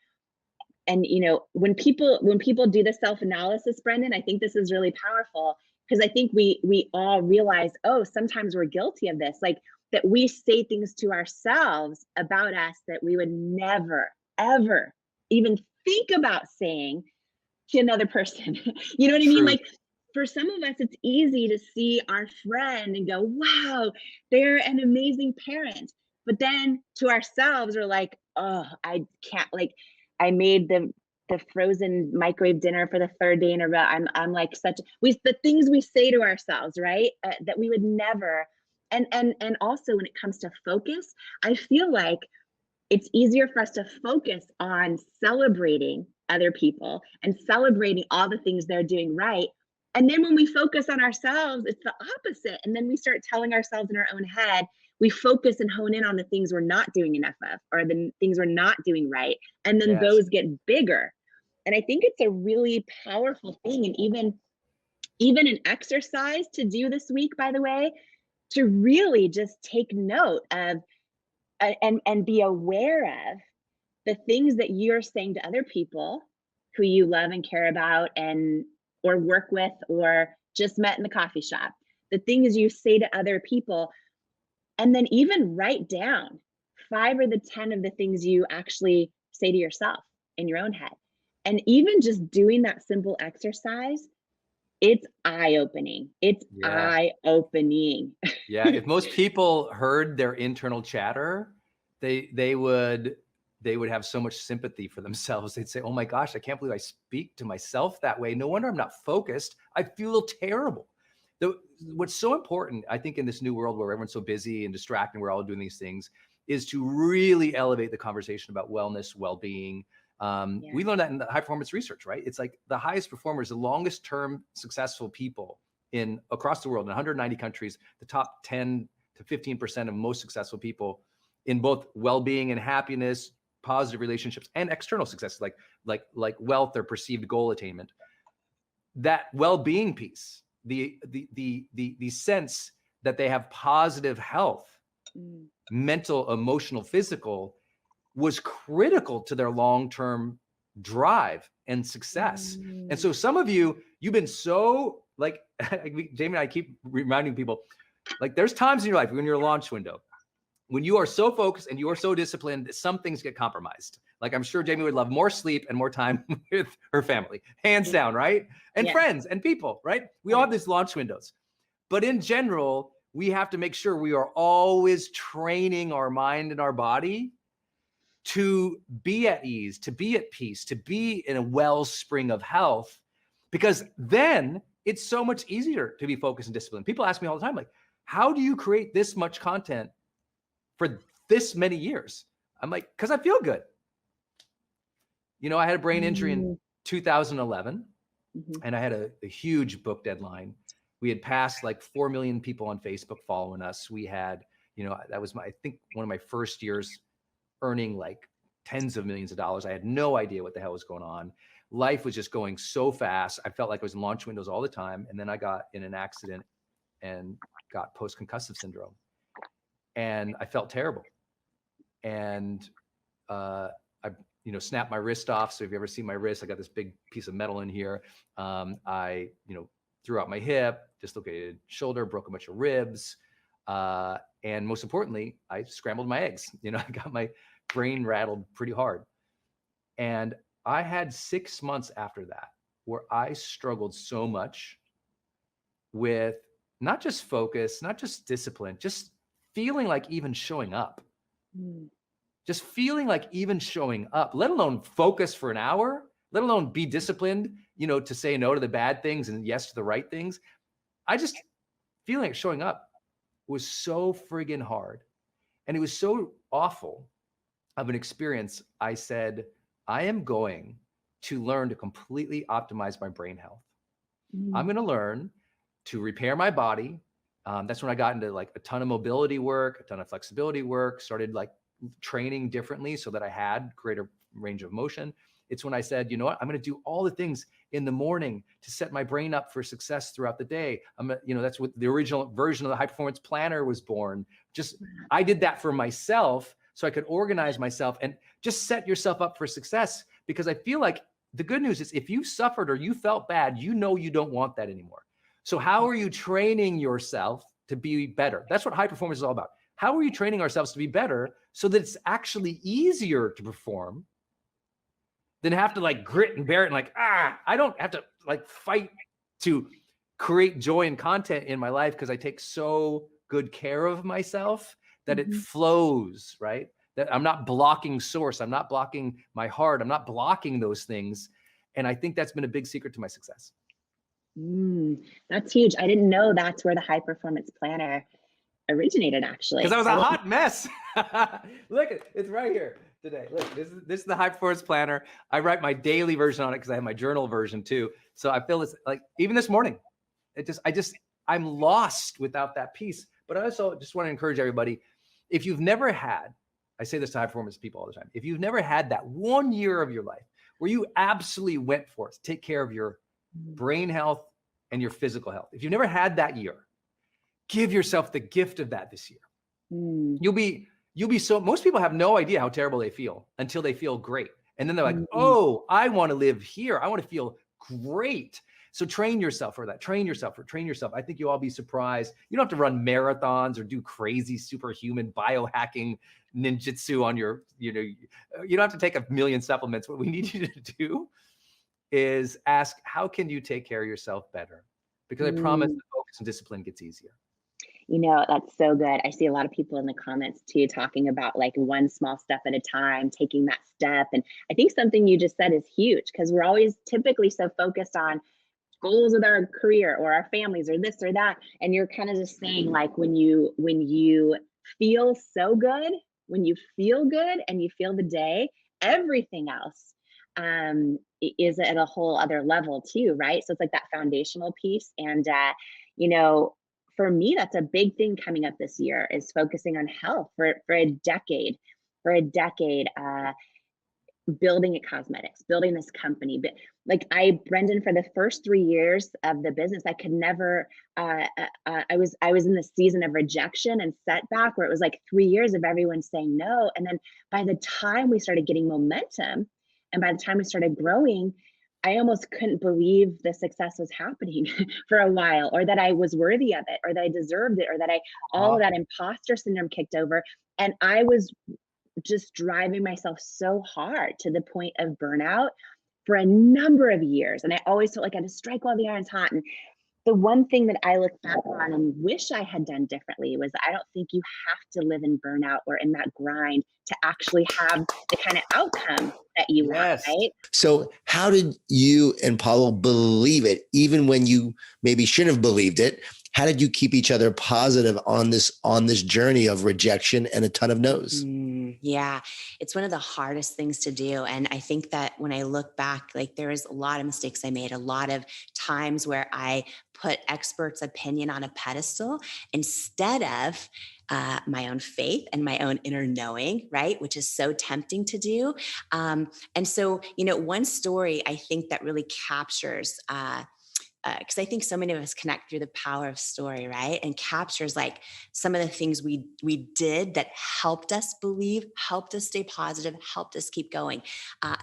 and when people do the self-analysis, Brendan, I think this is really powerful, because I think we all realize, oh, sometimes we're guilty of this, like, that we say things to ourselves about us that we would never, ever even think about saying to another person. You know what I mean? Like, for some of us, it's easy to see our friend and go, wow, they're an amazing parent. But then to ourselves, we're like, oh, I can't, like, I made the frozen microwave dinner for the third day in a row. I'm like the things we say to ourselves, right? That we would never. And also when it comes to focus, I feel like it's easier for us to focus on celebrating other people and celebrating all the things they're doing right. And then when we focus on ourselves, it's the opposite. And then we start telling ourselves in our own head, we focus and hone in on the things we're not doing enough of, or the things we're not doing right. And then Yes. those get bigger. And I think it's a really powerful thing. And even an exercise to do this week, by the way, to really just take note of and be aware of the things that you're saying to other people who you love and care about and or work with or just met in the coffee shop, the things you say to other people, and then even write down 5 or the 10 of the things you actually say to yourself in your own head. And even just doing that simple exercise, it's eye-opening. It's eye-opening. Yeah, if most people heard their internal chatter, they would have so much sympathy for themselves. They'd say, "Oh my gosh, I can't believe I speak to myself that way. No wonder I'm not focused. I feel terrible." What's so important, I think, in this new world where everyone's so busy and distracted, we're all doing these things, is to really elevate the conversation about wellness, well-being. We learned that in the high performance research, right? It's like the highest performers, the longest term successful people across the world, in 190 countries, the top 10 to 15% of most successful people in both well-being and happiness, positive relationships, and external success, like wealth or perceived goal attainment. That well-being piece, the sense that they have positive health, mental, emotional, physical, was critical to their long-term drive and success. And so some of you've been so like, Jamie and I keep reminding people, like there's times in your life when you're a launch window, when you are so focused and you are so disciplined that some things get compromised. Like I'm sure Jamie would love more sleep and more time with her family, hands down, right? And friends and people, right? We all have these launch windows. But in general, we have to make sure we are always training our mind and our body to be at ease, to be at peace, to be in a wellspring of health, because then it's so much easier to be focused and disciplined. People ask me all the time, like, how do you create this much content for this many years? I'm like, because I feel good. You know, I had a brain injury in 2011, and I had a huge book deadline. We had passed like 4 million people on Facebook following us. We had, you know, that was I think one of my first years earning like tens of millions of dollars. I had no idea what the hell was going on. Life was just going so fast. I felt like I was in launch windows all the time. And then I got in an accident and got post-concussive syndrome. And I felt terrible. And I, you know, snapped my wrist off. So if you ever see my wrist, I got this big piece of metal in here. I, you know, threw out my hip, dislocated shoulder, broke a bunch of ribs. And most importantly, I scrambled my eggs. You know, I got my brain rattled pretty hard. And I had 6 months after that where I struggled so much with not just focus, not just discipline, just feeling like even showing up. Just feeling like even showing up, let alone focus for an hour, let alone be disciplined, you know, to say no to the bad things and yes to the right things. I just feeling like showing up was so friggin' hard. And it was so awful of an experience. I said, I am going to learn to completely optimize my brain health. I'm going to learn to repair my body. That's when I got into like a ton of mobility work, a ton of flexibility work, started like training differently so that I had greater range of motion. It's when I said, you know what, I'm going to do all the things in the morning to set my brain up for success throughout the day. You know, that's what the original version of the high performance planner was born. Just, I did that for myself so I could organize myself and just set yourself up for success. Because I feel like the good news is if you suffered or you felt bad, you know, you don't want that anymore. So how are you training yourself to be better? That's what high performance is all about. How are you training ourselves to be better so that it's actually easier to perform than have to like grit and bear it and like, I don't have to like fight to create joy and content in my life because I take so good care of myself that it flows, right? That I'm not blocking source. I'm not blocking my heart. I'm not blocking those things. And I think that's been a big secret to my success. That's huge. I didn't know that's where the high performance planner originated, actually. Because I was a hot mess. Look, it's right here today. Look, this is the high performance planner. I write my daily version on it because I have my journal version too. So I feel it's like, even this morning, I'm lost without that piece. But I also just want to encourage everybody, if you've never had, I say this to high performance people all the time, if you've never had that 1 year of your life where you absolutely went for it to take care of your brain health and your physical health, if you've never had that year, give yourself the gift of that this year. You'll be so, most people have no idea how terrible they feel until they feel great. And then they're like, oh, I want to live here. I want to feel great. So train yourself for that. Train yourself. I think you'll all be surprised. You don't have to run marathons or do crazy superhuman biohacking ninjutsu on your, you don't have to take 1 million supplements. What we need you to do is ask, how can you take care of yourself better? Because I promise the focus and discipline gets easier. That's so good. I see a lot of people in the comments too, talking about like one small step at a time, taking that step. And I think something you just said is huge, because we're always typically so focused on goals with our career or our families or this or that. And you're kind of just saying, like, when you feel so good, when you feel good and you feel the day, everything else is at a whole other level too, right? So it's like that foundational piece. And for me, that's a big thing coming up this year, is focusing on health for a decade. Building at cosmetics, building this company. But like Brendan, for the first 3 years of the business, I could never, I was in the season of rejection and setback, where it was like 3 years of everyone saying no. And then by the time we started getting momentum, and by the time we started growing, I almost couldn't believe the success was happening for a while, or that I was worthy of it, or that I deserved it, or that all of that imposter syndrome kicked over. And I was just driving myself so hard to the point of burnout for a number of years. And I always felt like I had to strike while the iron's hot. And the one thing that I look back on and wish I had done differently was, I don't think you have to live in burnout or in that grind to actually have the kind of outcome that you want, right? So how did you and Paulo believe it, even when you maybe shouldn't have believed it? How did you keep each other positive on this journey of rejection and a ton of no's? Yeah, it's one of the hardest things to do. And I think that when I look back, like, there was a lot of mistakes I made, a lot of times where I put experts' opinion on a pedestal instead of my own faith and my own inner knowing, right? Which is so tempting to do. And so, one story I think that really captures, because I think so many of us connect through the power of story, right? And captures like some of the things we did that helped us believe, helped us stay positive, helped us keep going.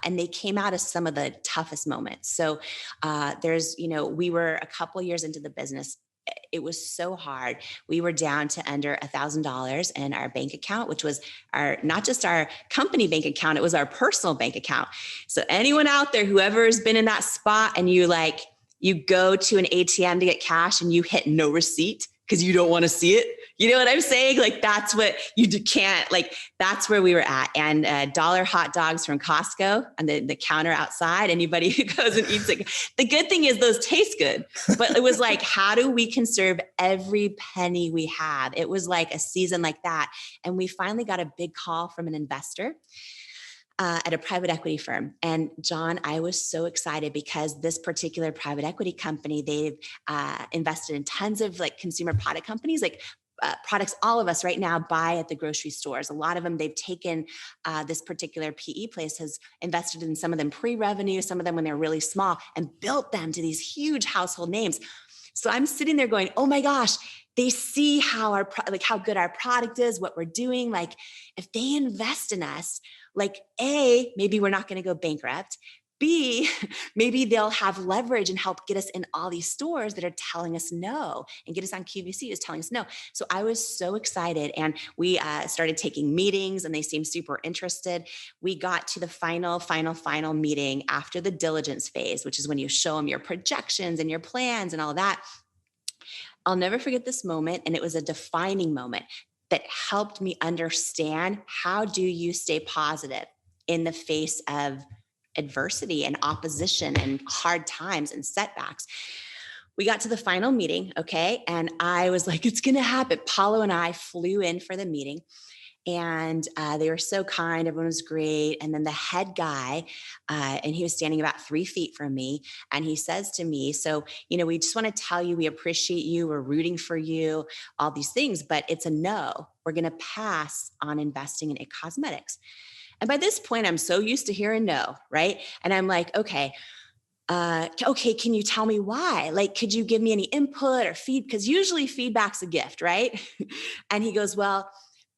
And they came out of some of the toughest moments. So we were a couple years into the business. It was so hard. We were down to under $1,000 in our bank account, which was not just our company bank account, it was our personal bank account. So anyone out there, whoever has been in that spot, and you go to an ATM to get cash and you hit no receipt because you don't want to see it. You know what I'm saying? Like, that's what you can't, like, that's where we were at. And dollar hot dogs from Costco on the counter outside. Anybody who goes and eats it. The good thing is those taste good, but it was like, how do we conserve every penny we have? It was like a season like that. And we finally got a big call from an investor at a private equity firm. And John, I was so excited because this particular private equity company, they've invested in tons of like consumer product companies, like products all of us right now buy at the grocery stores. A lot of them, they've taken this particular PE place has invested in some of them pre-revenue, some of them when they're really small, and built them to these huge household names. So I'm sitting there going, oh my gosh, they see how how good our product is, what we're doing. Like, if they invest in us, like, A, maybe we're not going to go bankrupt. B, maybe they'll have leverage and help get us in all these stores that are telling us no, and get us on QVC is telling us no. So I was so excited, and we started taking meetings, and they seemed super interested. We got to the final meeting after the diligence phase, which is when you show them your projections and your plans and all that. I'll never forget this moment, and it was a defining moment that helped me understand, how do you stay positive in the face of adversity and opposition and hard times and setbacks. we got to the final meeting. Okay. And I was like, it's going to happen. Paulo and I flew in for the meeting. And they were so kind. Everyone was great. And then the head guy, and he was standing about 3 feet from me. And he says to me, so, we just want to tell you, we appreciate you. We're rooting for you, all these things, but it's a no. We're going to pass on investing in IT Cosmetics. And by this point, I'm so used to hearing no, right? And I'm like, okay, can you tell me why? Like, could you give me any input or because usually feedback's a gift, right? And he goes, well,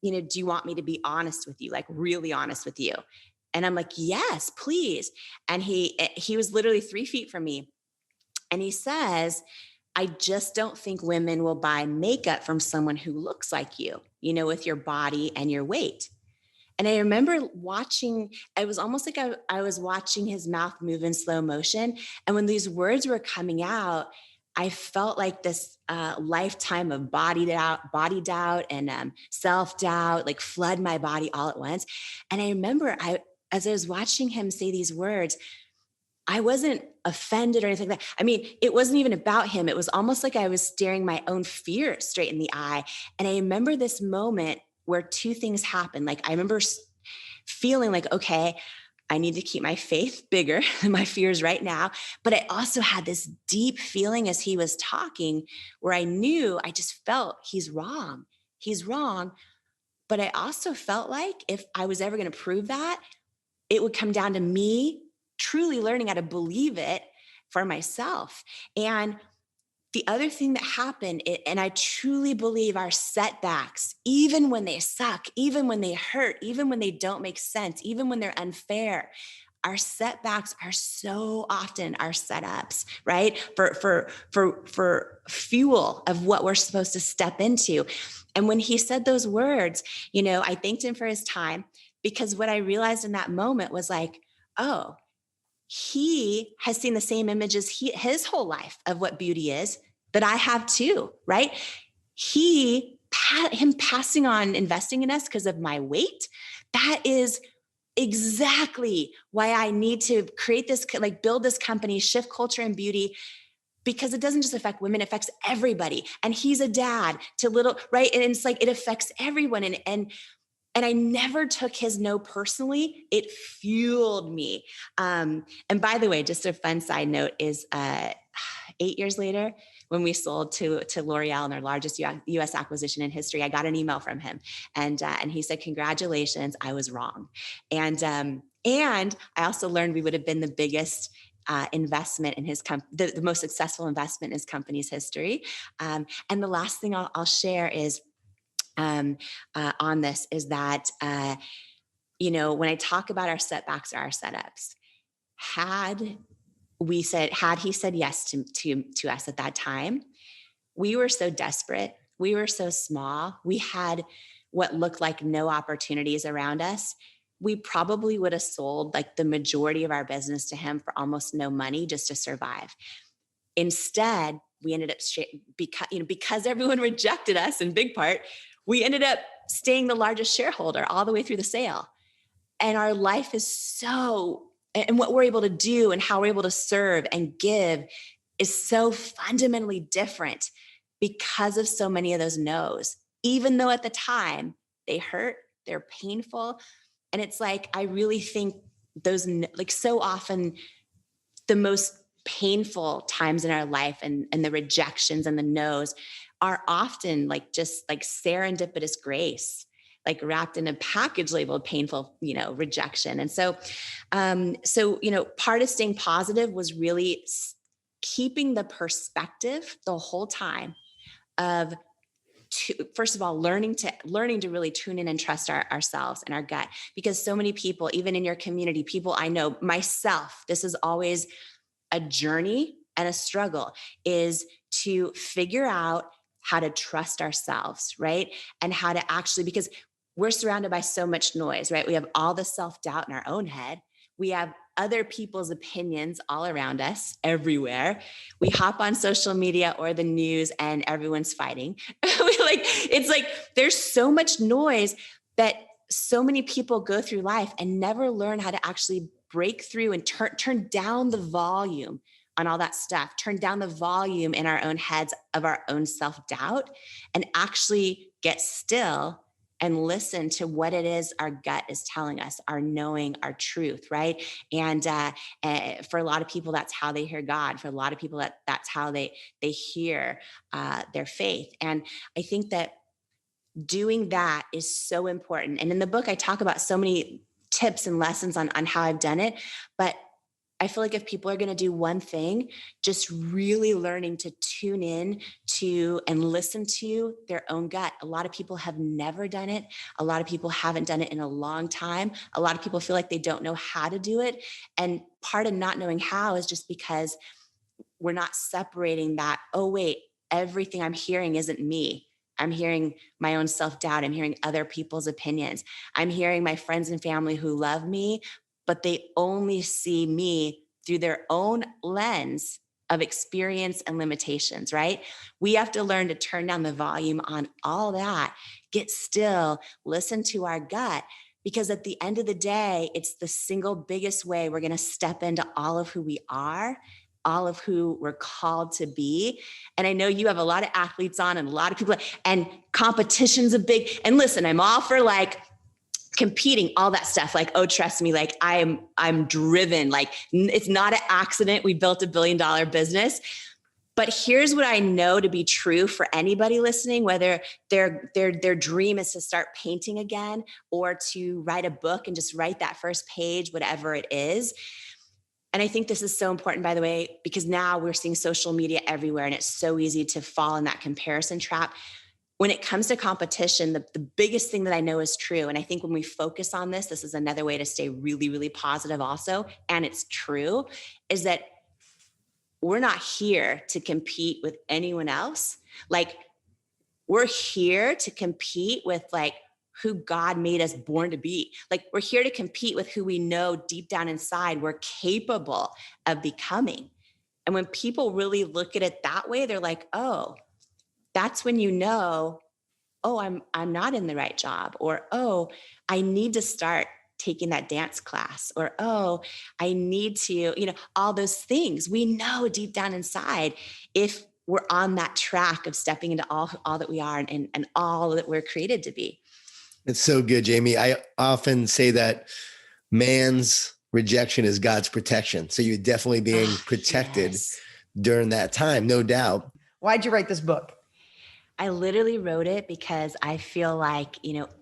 do you want me to be honest with you? Like really honest with you? And I'm like, yes, please. And he was literally 3 feet from me. And he says, I just don't think women will buy makeup from someone who looks like you, with your body and your weight. And I remember watching, it was almost like I was watching his mouth move in slow motion. And when these words were coming out, I felt like this lifetime of body doubt and self-doubt, like flood my body all at once. And I remember as I was watching him say these words, I wasn't offended or anything like that. I mean, it wasn't even about him. It was almost like I was staring my own fear straight in the eye. And I remember this moment where 2 things happened. Like I remember feeling like, okay, I need to keep my faith bigger than my fears right now. But I also had this deep feeling as he was talking where I just felt he's wrong. He's wrong. But I also felt like if I was ever going to prove that, it would come down to me truly learning how to believe it for myself. And the other thing that happened, and I truly believe our setbacks, even when they suck, even when they hurt, even when they don't make sense, even when they're unfair, our setbacks are so often our setups, right? For fuel of what we're supposed to step into. And when he said those words, I thanked him for his time, because what I realized in that moment was like, oh, he has seen the same images his whole life of what beauty is that I have too, right? Him passing on investing in us because of my weight, that is exactly why I need to create this, like build this company, shift culture and beauty, because it doesn't just affect women, it affects everybody. And he's a dad to little, right? And it's like, it affects everyone. And I never took his no personally. It fueled me. And by the way, just a fun side note is 8 years later, when we sold to L'Oreal and our largest U.S. acquisition in history, I got an email from him, and he said, "Congratulations, I was wrong." And I also learned we would have been the biggest investment in his the most successful investment in his company's history. And the last thing I'll share is, on this is that, when I talk about our setbacks or our setups, had he said yes to us at that time, we were so desperate. We were so small. We had what looked like no opportunities around us. We probably would have sold like the majority of our business to him for almost no money just to survive. Instead, we ended up because everyone rejected us in big part, we ended up staying the largest shareholder all the way through the sale. And our life is and what we're able to do and how we're able to serve and give is so fundamentally different because of so many of those no's, even though at the time they hurt, they're painful. And it's like, I really think those, like so often the most painful times in our life and the rejections and the no's are often like just like serendipitous grace, like wrapped in a package labeled painful, rejection. And so, part of staying positive was really keeping the perspective the whole time of, first of all, learning to really tune in and trust ourselves and our gut, because so many people, even in your community, people I know, myself, this is always a journey and a struggle, is to figure out how to trust ourselves, right? And how to actually, because we're surrounded by so much noise, right? We have all the self-doubt in our own head. We have other people's opinions all around us, everywhere. We hop on social media or the news and everyone's fighting. It's like, there's so much noise that so many people go through life and never learn how to actually break through and turn down the volume on all that stuff, turn down the volume in our own heads of our own self-doubt, and actually get still and listen to what it is our gut is telling us, our knowing, our truth, right? And for a lot of people, that's how they hear God. For a lot of people, that's how they hear their faith. And I think that doing that is so important. And in the book, I talk about so many tips and lessons on how I've done it. But I feel like if people are going to do one thing, just really learning to tune in to and listen to their own gut. A lot of people have never done it. A lot of people haven't done it in a long time. A lot of people feel like they don't know how to do it. And part of not knowing how is just because we're not separating that, oh, wait, everything I'm hearing isn't me. I'm hearing my own self-doubt. I'm hearing other people's opinions. I'm hearing my friends and family who love me, but they only see me through their own lens of experience and limitations, right? We have to learn to turn down the volume on all that, get still, listen to our gut, because at the end of the day, it's the single biggest way we're going to step into all of who we are, all of who we're called to be. And I know you have a lot of athletes on and a lot of people, and competition's a big, and listen, I'm all for like competing, all that stuff. Like, oh, trust me, like I'm driven. Like it's not an accident. We built $1 billion business. But here's what I know to be true for anybody listening, whether their dream is to start painting again or to write a book and just write that first page, whatever it is. And I think this is so important, by the way, because now we're seeing social media everywhere and it's so easy to fall in that comparison trap. When it comes to competition, the biggest thing that I know is true. And I think when we focus on this is another way to stay really, really positive also. And it's true, is that we're not here to compete with anyone else. Like we're here to compete with like who God made us born to be. Like we're here to compete with who we know deep down inside we're capable of becoming. And when people really look at it that way, they're like, oh, that's when you know, oh, I'm not in the right job, or oh, I need to start taking that dance class, or oh, I need to, all those things we know deep down inside if we're on that track of stepping into all that we are and all that we're created to be. It's so good, Jamie. I often say that man's rejection is God's protection. So you're definitely being protected during that time, no doubt. Why'd you write this book? I literally wrote it because I feel like,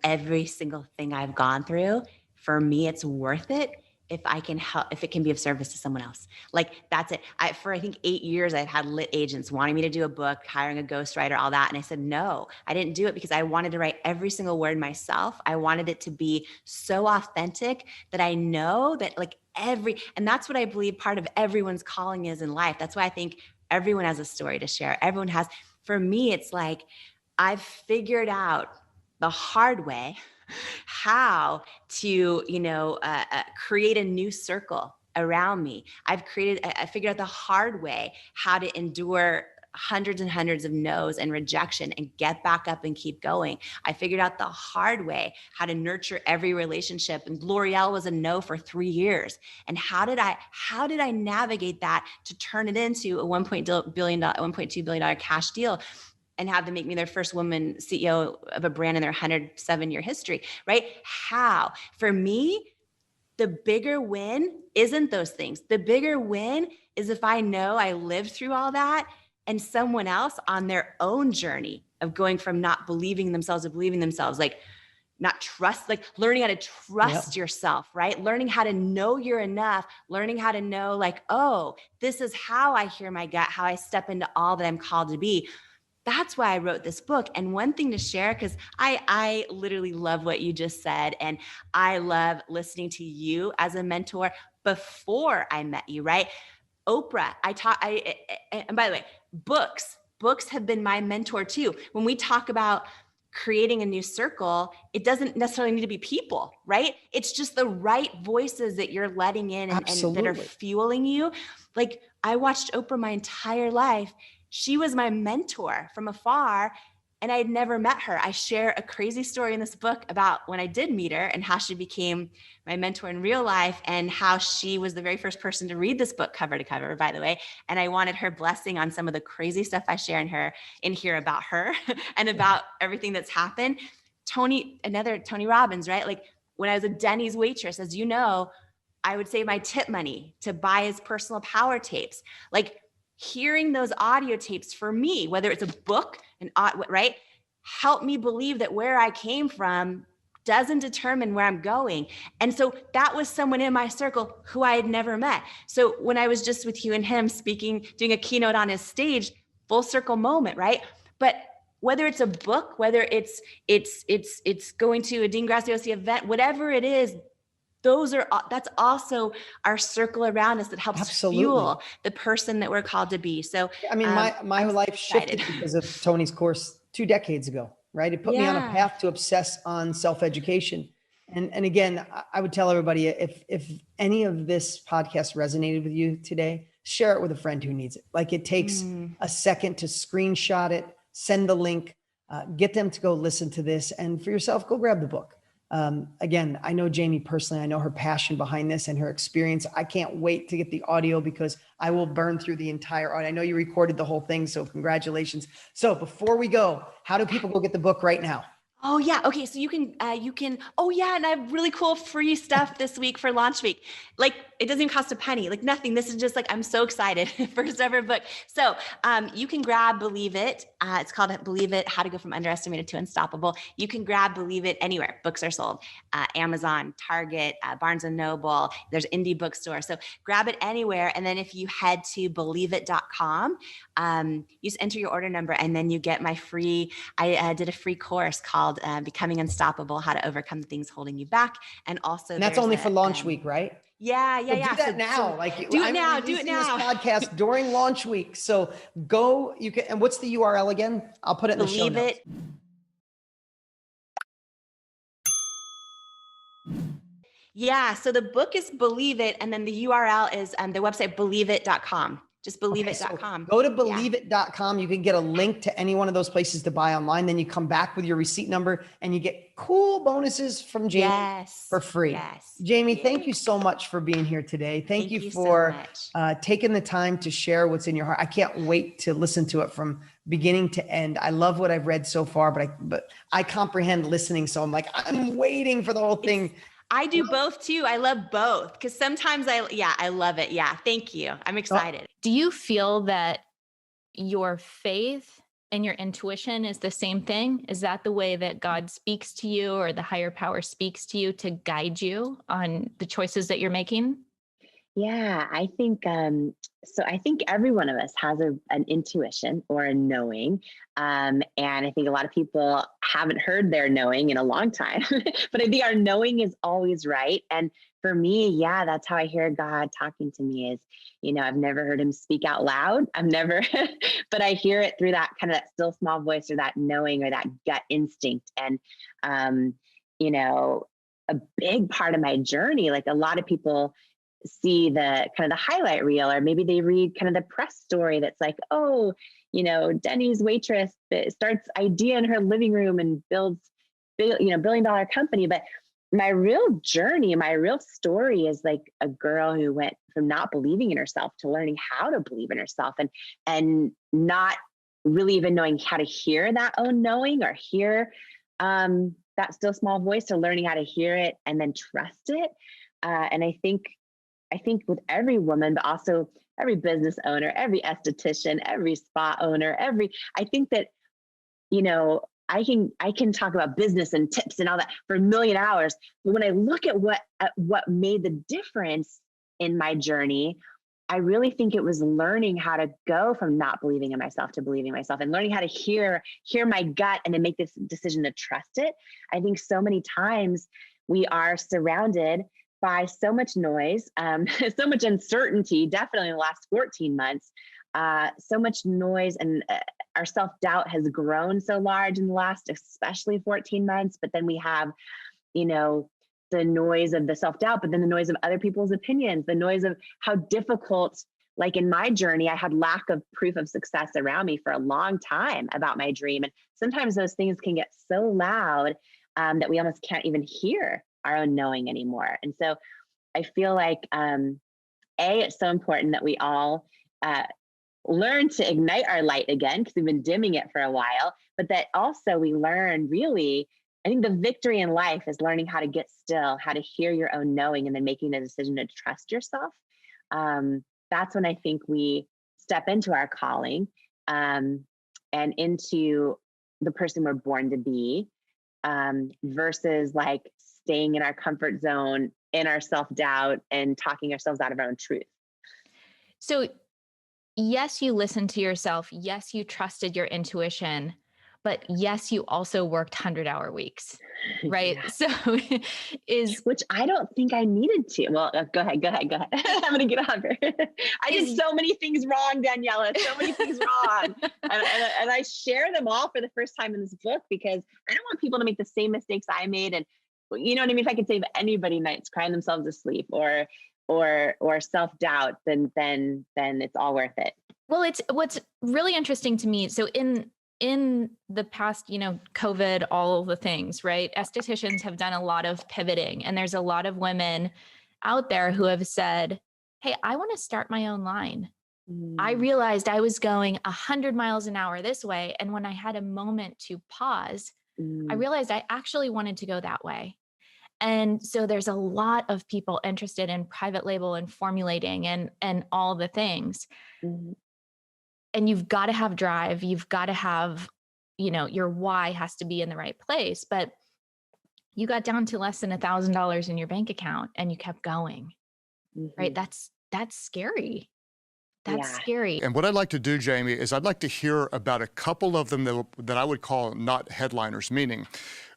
every single thing I've gone through, for me, it's worth it if I can help, if it can be of service to someone else. Like that's it. For I think 8 years, I've had lit agents wanting me to do a book, hiring a ghostwriter, all that. And I said, no, I didn't do it because I wanted to write every single word myself. I wanted it to be so authentic that I know that like and that's what I believe part of everyone's calling is in life. That's why I think everyone has a story to share. Everyone has. For me, it's like I've figured out the hard way how to, create a new circle around me. I figured out the hard way how to endure hundreds and hundreds of no's and rejection and get back up and keep going. I figured out the hard way how to nurture every relationship. And L'Oreal was a no for 3 years. And how did I navigate that to turn it into a $1.2 billion cash deal and have them make me their first woman CEO of a brand in their 107-year history, right? How? For me, the bigger win isn't those things. The bigger win is if I know I lived through all that and someone else on their own journey of going from not believing themselves to believing themselves, like learning how to trust yourself, right? Learning how to know you're enough, learning how to know like, oh, this is how I hear my gut, how I step into all that I'm called to be. That's why I wrote this book. And one thing to share, because I literally love what you just said. And I love listening to you as a mentor before I met you, right? Oprah, and by the way, books have been my mentor too. When we talk about creating a new circle, it doesn't necessarily need to be people, right? It's just the right voices that you're letting in and that are fueling you. Like I watched Oprah my entire life. She was my mentor from afar. and I had never met her. I share a crazy story in this book about when I did meet her and how she became my mentor in real life, and how she was the very first person to read this book cover to cover, by the way. And I wanted her blessing on some of the crazy stuff I share in here about her and about everything that's happened. Tony Robbins, right? Like when I was a Denny's waitress, as you know, I would save my tip money to buy his personal power tapes. Like hearing those audio tapes for me, whether it's a book, right, help me believe that where I came from doesn't determine where I'm going. And so that was someone in my circle who I had never met. So when I was just with you and him speaking, doing a keynote on his stage, full circle moment, right? But whether it's a book, whether it's going to a Dean Graziosi event, whatever it is, that's also our circle around us that helps fuel the person that we're called to be. So I mean, my life shifted because of Tony's course 2 decades ago, right? It put me on a path to obsess on self-education. And again, I would tell everybody, if any of this podcast resonated with you today, share it with a friend who needs it. Like it takes a second to screenshot it, send the link, get them to go listen to this, and for yourself, go grab the book. Again, I know Jamie personally, I know her passion behind this and her experience. I can't wait to get the audio because I will burn through the entire audio. I know you recorded the whole thing, so congratulations. So before we go, how do people go get the book right now? Oh yeah. Okay. So you can, oh yeah. And I have really cool free stuff this week for launch week. Like it doesn't even cost a penny, like nothing. This is just like, I'm so excited. First ever book. So you can grab Believe It. It's called Believe It, How to Go from Underestimated to Unstoppable. You can grab Believe It anywhere books are sold, Amazon, Target, Barnes and Noble, there's indie bookstore. So grab it anywhere. And then if you head to believeit.com, you just enter your order number and then you get my free, I did a free course called Becoming Unstoppable, How to Overcome the Things Holding you back. And also that's only for launch week, right? Yeah. Do that now. Do it now. Do it now. This podcast during launch week. So go, you can, and what's the URL again? I'll put it in the show notes. Yeah. So the book is Believe It. And then the URL is the website, believeit.com. Just believeit.com. So go to believeit.com. You can get a link to any one of those places to buy online. Then you come back with your receipt number and you get cool bonuses from Jamie for free. Yes. Jamie, thank you so much for being here today. Thank you for taking the time to share what's in your heart. I can't wait to listen to it from beginning to end. I love what I've read so far, but I comprehend listening. So I'm like, I'm waiting for the whole thing. I do both too. I love both because sometimes I love it. Yeah. Thank you. I'm excited. Do you feel that your faith and your intuition is the same thing? Is that the way that God speaks to you or the higher power speaks to you to guide you on the choices that you're making? Yeah, I think so. I think every one of us has an intuition or a knowing. And I think a lot of people haven't heard their knowing in a long time, but I think our knowing is always right. And for me, yeah, that's how I hear God talking to me is, I've never heard him speak out loud. But I hear it through that kind of that still small voice or that knowing or that gut instinct. And, a big part of my journey, like a lot of people see the kind of the highlight reel, or maybe they read kind of the press story that's like, oh, Denny's waitress that starts idea in her living room and builds, $1 billion company. But my real journey, my real story is like a girl who went from not believing in herself to learning how to believe in herself and not really even knowing how to hear that own knowing or hear that still small voice, to learning how to hear it and then trust it. And I think with every woman, but also every business owner, every esthetician, every spa owner, I think that, I can talk about business and tips and all that for a million hours. But when I look at what made the difference in my journey, I really think it was learning how to go from not believing in myself to believing in myself, and learning how to hear my gut and then make this decision to trust it. I think so many times we are surrounded by so much noise, so much uncertainty, definitely in the last 14 months, so much noise, and our self-doubt has grown so large in the last, especially 14 months. But then we have, the noise of the self-doubt, but then the noise of other people's opinions, the noise of how difficult like in my journey, I had lack of proof of success around me for a long time about my dream. And sometimes those things can get so loud that we almost can't even hear our own knowing anymore. And so I feel like, it's so important that we all learn to ignite our light again, because we've been dimming it for a while, but that also we learn really, I think the victory in life is learning how to get still, how to hear your own knowing, and then making the decision to trust yourself. That's when I think we step into our calling and into the person we're born to be, versus like staying in our comfort zone, in our self-doubt, and talking ourselves out of our own truth. So yes, you listened to yourself. Yes, you trusted your intuition, but yes, you also worked 100-hour weeks, right? Yeah. So which I don't think I needed to. Well, go ahead. I'm going to get on her. I did so many things wrong, Daniela, so many things wrong. And I share them all for the first time in this book, because I don't want people to make the same mistakes I made. And you know what I mean? If I could save anybody nights crying themselves to sleep or self-doubt, then it's all worth it. Well, it's what's really interesting to me. So in the past, COVID, all the things, right? Estheticians have done a lot of pivoting, and there's a lot of women out there who have said, hey, I want to start my own line. I realized I was going 100 miles an hour this way. And when I had a moment to pause, I realized I actually wanted to go that way. And so there's a lot of people interested in private label and formulating and all the things. And you've got to have drive. You've got to have, your why has to be in the right place. But you got down to less than $1,000 in your bank account and you kept going, right? That's scary. That's scary. And what I'd like to do, Jamie, is I'd like to hear about a couple of them that I would call not headliners, meaning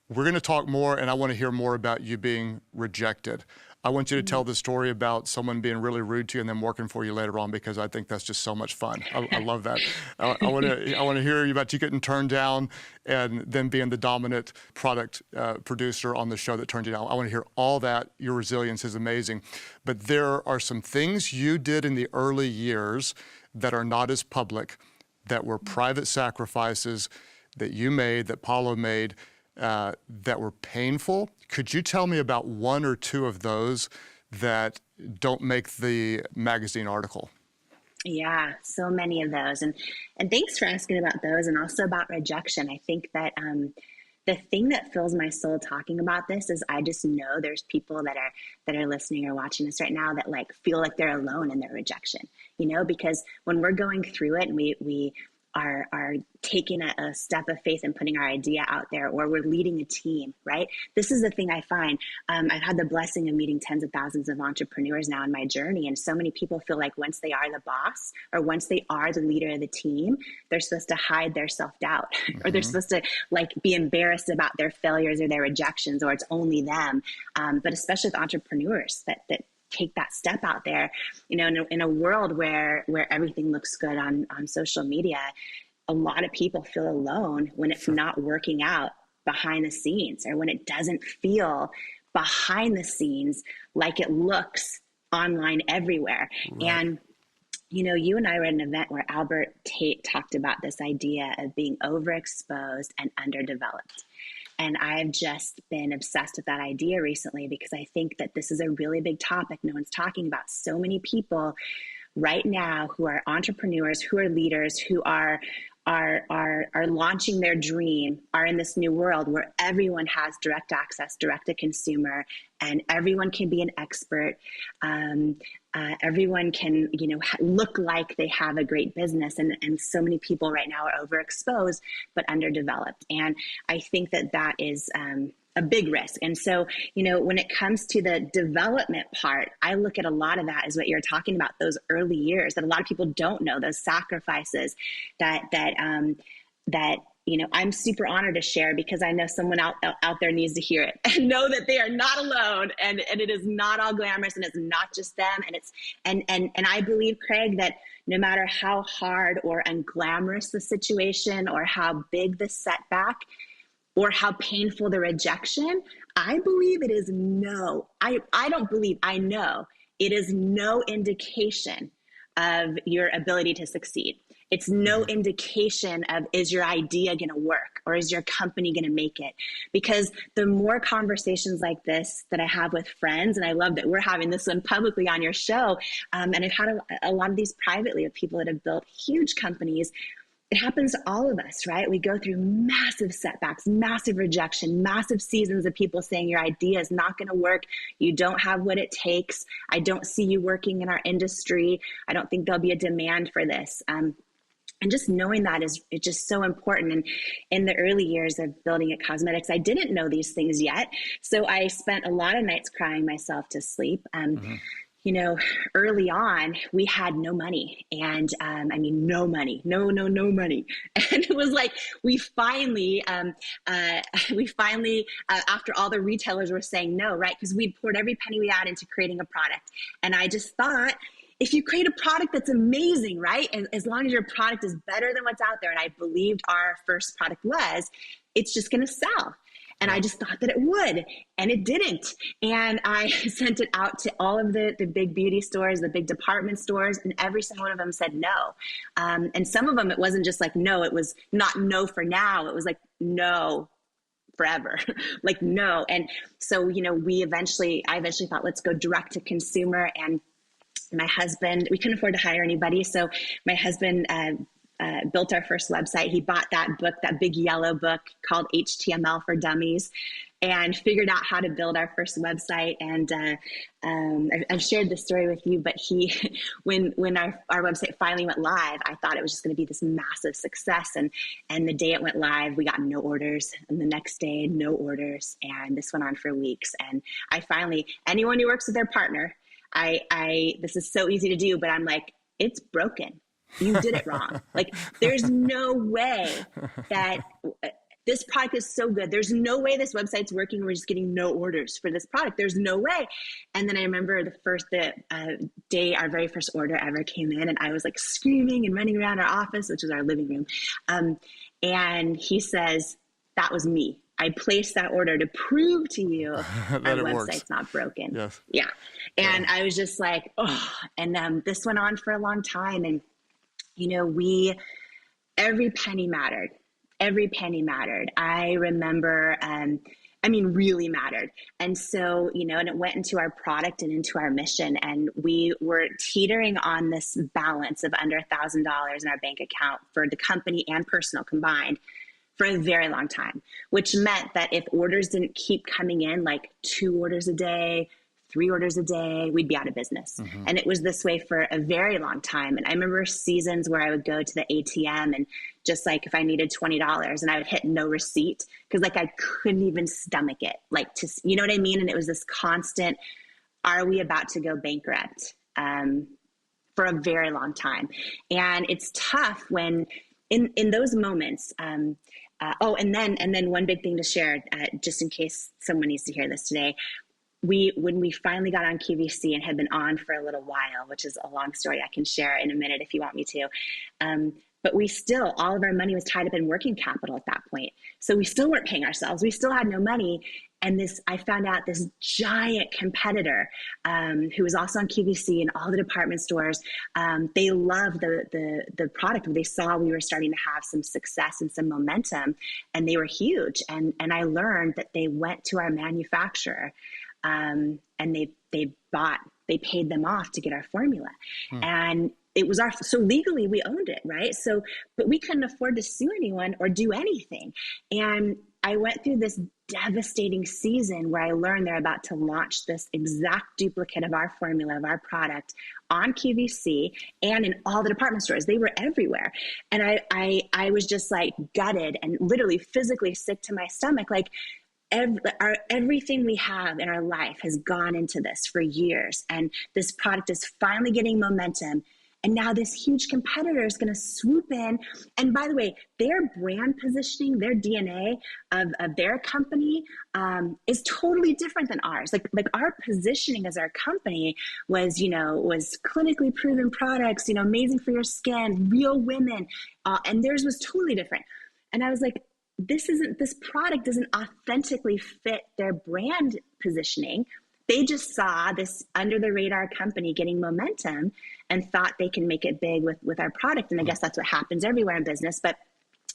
we're going to talk more, and I want to hear more about you being rejected. I want you to tell the story about someone being really rude to you and then working for you later on, because I think that's just so much fun. I love that. I want to hear about you getting turned down and then being the dominant product producer on the show that turned you down. I want to hear all that. Your resilience is amazing. But there are some things you did in the early years that are not as public, that were private sacrifices that you made, that Paulo made, that were painful. Could you tell me about one or two of those that don't make the magazine article? Yeah, so many of those. And thanks for asking about those, and also about rejection. I think that the thing that fills my soul talking about this is I just know there's people that are listening or watching this right now that like feel like they're alone in their rejection, because when we're going through it and we are taking a step of faith and putting our idea out there, or we're leading a team, right? This is the thing I find. I've had the blessing of meeting tens of thousands of entrepreneurs now in my journey. And so many people feel like once they are the boss, or once they are the leader of the team, they're supposed to hide their self-doubt or they're supposed to like be embarrassed about their failures or their rejections, or it's only them. But especially with entrepreneurs that take that step out there, in a world where everything looks good on social media, a lot of people feel alone when it's not working out behind the scenes, or when it doesn't feel behind the scenes like it looks online everywhere. Right. And, you and I were at an event where Albert Tate talked about this idea of being overexposed and underdeveloped. And I've just been obsessed with that idea recently, because I think that this is a really big topic no one's talking about. So many people right now who are entrepreneurs, who are leaders, who are launching their dream, are in this new world where everyone has direct access, direct to consumer, and everyone can be an expert. Everyone can, look like they have a great business. And so many people right now are overexposed, but underdeveloped. And I think that is a big risk. And so, when it comes to the development part, I look at a lot of that as what you're talking about, those early years that a lot of people don't know, those sacrifices that I'm super honored to share, because I know someone out there needs to hear it and know that they are not alone, and it is not all glamorous, and it's not just them. And it's, and I believe, Craig, that no matter how hard or unglamorous the situation, or how big the setback, or how painful the rejection, I believe it is I know it is no indication of your ability to succeed. It's no indication of, is your idea going to work, or is your company going to make it? Because the more conversations like this that I have with friends, and I love that we're having this one publicly on your show, and I've had a lot of these privately of people that have built huge companies. It happens to all of us, right? We go through massive setbacks, massive rejection, massive seasons of people saying your idea is not going to work. You don't have what it takes. I don't see you working in our industry. I don't think there'll be a demand for this. And just knowing that is just so important. And in the early years of building at Cosmetics, I didn't know these things yet. So I spent a lot of nights crying myself to sleep. You know, early on, we had no money, and I mean, no money, no money. And it was like, we finally, after all the retailers were saying no, right? Because we'd poured every penny we had into creating a product. And I just thought, if you create a product that's amazing, right? And as long as your product is better than what's out there, and I believed our first product was, it's just going to sell. And I just thought that it would, and it didn't. And I sent it out to all of the big beauty stores, the big department stores, and every single one of them said no. And some of them, it wasn't just like no, it was not no for now. It was like no forever, like no. And so, you know, I eventually thought, let's go direct to consumer. And my husband, we couldn't afford to hire anybody. So my husband built our first website. He bought that book, that big yellow book called HTML for Dummies, and figured out how to build our first website. And I've shared this story with you, but when our website finally went live, I thought it was just going to be this massive success. And the day it went live, we got no orders. And the next day, no orders. And this went on for weeks. And I finally, anyone who works with their partner, this is so easy to do, but I'm like, it's broken. You did it wrong. Like, there's no way that this product is so good. There's no way this website's working. We're just getting no orders for this product. There's no way. And then I remember the day our very first order ever came in, and I was like screaming and running around our office, which was our living room. And he says, that was me. I placed that order to prove to you our website's works. Not broken. Yes. Yeah. And I was just like, oh, and this went on for a long time. And, you know, every penny mattered. Every penny mattered. I remember, really mattered. And so, you know, and it went into our product and into our mission. And we were teetering on this balance of under $1,000 in our bank account for the company and personal combined for a very long time, which meant that if orders didn't keep coming in, like 2 orders a day, 3 orders a day, we'd be out of business. Mm-hmm. And it was this way for a very long time. And I remember seasons where I would go to the ATM and just like, if I needed $20 and I would hit no receipt, because like I couldn't even stomach it, like, to, you know what I mean? And it was this constant, are we about to go bankrupt, for a very long time. And it's tough when in those moments, and then one big thing to share, just in case someone needs to hear this today, when we finally got on QVC and had been on for a little while, which is a long story I can share in a minute if you want me to, but all of our money was tied up in working capital at that point. So we still weren't paying ourselves. We still had no money. And I found out this giant competitor, who was also on QVC and all the department stores, they loved the product. They saw we were starting to have some success and some momentum, and they were huge. And I learned that they went to our manufacturer, and they paid them off to get our formula. And it was so legally we owned it, right? So, but we couldn't afford to sue anyone or do anything. And I went through this devastating season where I learned they're about to launch this exact duplicate of our formula, of our product, on QVC and in all the department stores. They were everywhere. And I was just like gutted and literally physically sick to my stomach. Like, everything we have in our life has gone into this for years. And this product is finally getting momentum. And now this huge competitor is going to swoop in. And by the way, their brand positioning, their DNA of their company is totally different than ours. Like our positioning as our company was clinically proven products, amazing for your skin, real women. And theirs was totally different. And I was like, this product doesn't authentically fit their brand positioning. They just saw this under the radar company getting momentum and thought they can make it big with our product. And I guess that's what happens everywhere in business. But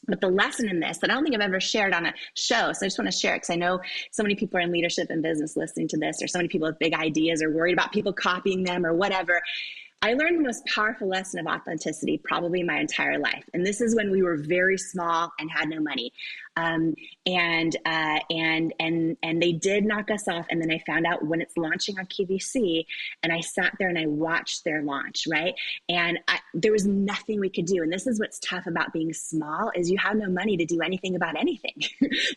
the lesson in this that I don't think I've ever shared on a show, so I just want to share it because I know so many people are in leadership and business listening to this, or so many people with big ideas or worried about people copying them or whatever. I learned the most powerful lesson of authenticity probably my entire life. And this is when we were very small and had no money. And they did knock us off. And then I found out when it's launching on QVC, and I sat there and I watched their launch, right? And there was nothing we could do. And this is what's tough about being small, is you have no money to do anything about anything.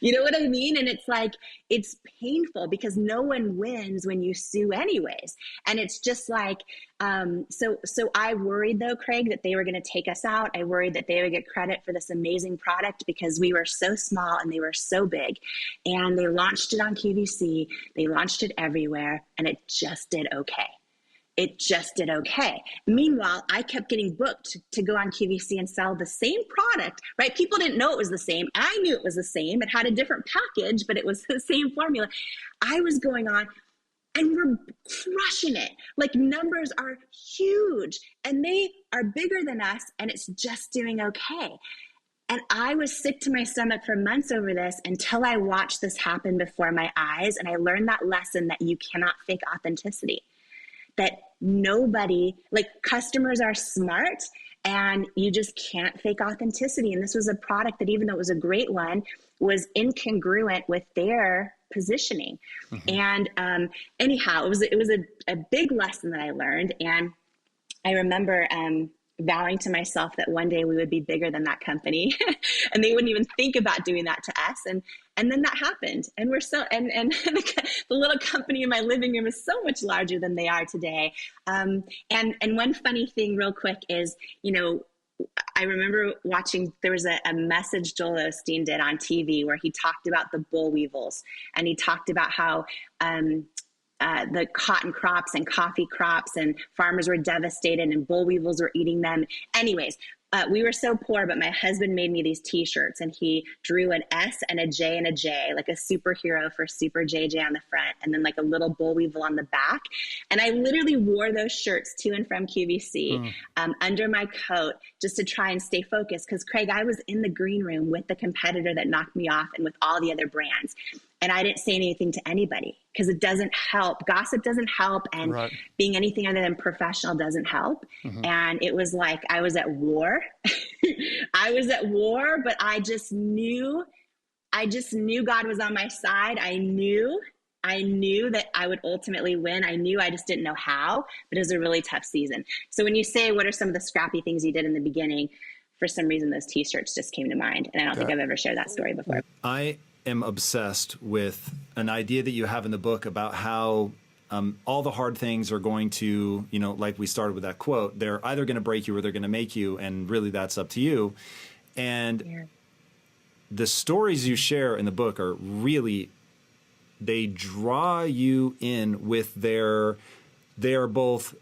You know what I mean? And it's like, it's painful because no one wins when you sue anyways. And it's just like, so I worried though, Craig, that they were going to take us out. I worried that they would get credit for this amazing product because we were so small and they were so big. And they launched it on QVC. They launched it everywhere, and it just did okay. It just did okay. Meanwhile, I kept getting booked to go on QVC and sell the same product, right? People didn't know it was the same. I knew it was the same. It had a different package, but it was the same formula. I was going on, and we're crushing it. Like, numbers are huge and they are bigger than us, and it's just doing okay. And I was sick to my stomach for months over this until I watched this happen before my eyes. And I learned that lesson that you cannot fake authenticity, that nobody, like, customers are smart and you just can't fake authenticity. And this was a product that, even though it was a great one, was incongruent with their positioning. And anyhow, it was a big lesson that I learned. And I remember vowing to myself that one day we would be bigger than that company and they wouldn't even think about doing that to us. And then that happened. And we're so, and the little company in my living room is so much larger than they are today. And one funny thing real quick is, you know, I remember watching, there was a message Joel Osteen did on TV where he talked about the boll weevils, and he talked about how the cotton crops and coffee crops and farmers were devastated and boll weevils were eating them. Anyways, we were so poor, but my husband made me these t-shirts, and he drew an S and a J and a J, like a superhero for Super JJ on the front, and then like a little boll weevil on the back. And I literally wore those shirts to and from QVC under my coat just to try and stay focused. Because, Craig, I was in the green room with the competitor that knocked me off and with all the other brands. And I didn't say anything to anybody because it doesn't help. Gossip doesn't help. And being anything other than professional doesn't help. And it was like I was at war. I was at war, but I just knew God was on my side. I knew that I would ultimately win. I knew, I just didn't know how, but it was a really tough season. So when you say, what are some of the scrappy things you did in the beginning, for some reason, those t-shirts just came to mind. And I don't think I've ever shared that story before. I am obsessed with an idea that you have in the book about how all the hard things are going to, you know, like we started with that quote, they're either going to break you or they're going to make you. And really that's up to you. And the stories you share in the book are really, they draw you in with they're both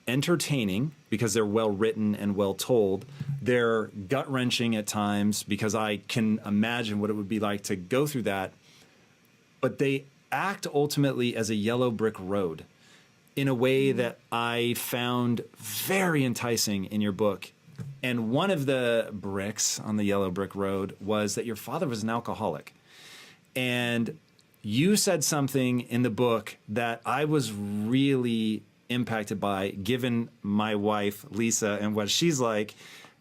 entertaining because they're well written and well told. They're gut wrenching at times because I can imagine what it would be like to go through that. But they act ultimately as a yellow brick road in a way that I found very enticing in your book. And one of the bricks on the yellow brick road was that your father was an alcoholic. And you said something in the book that I was really impacted by, given my wife, Lisa, and what she's like.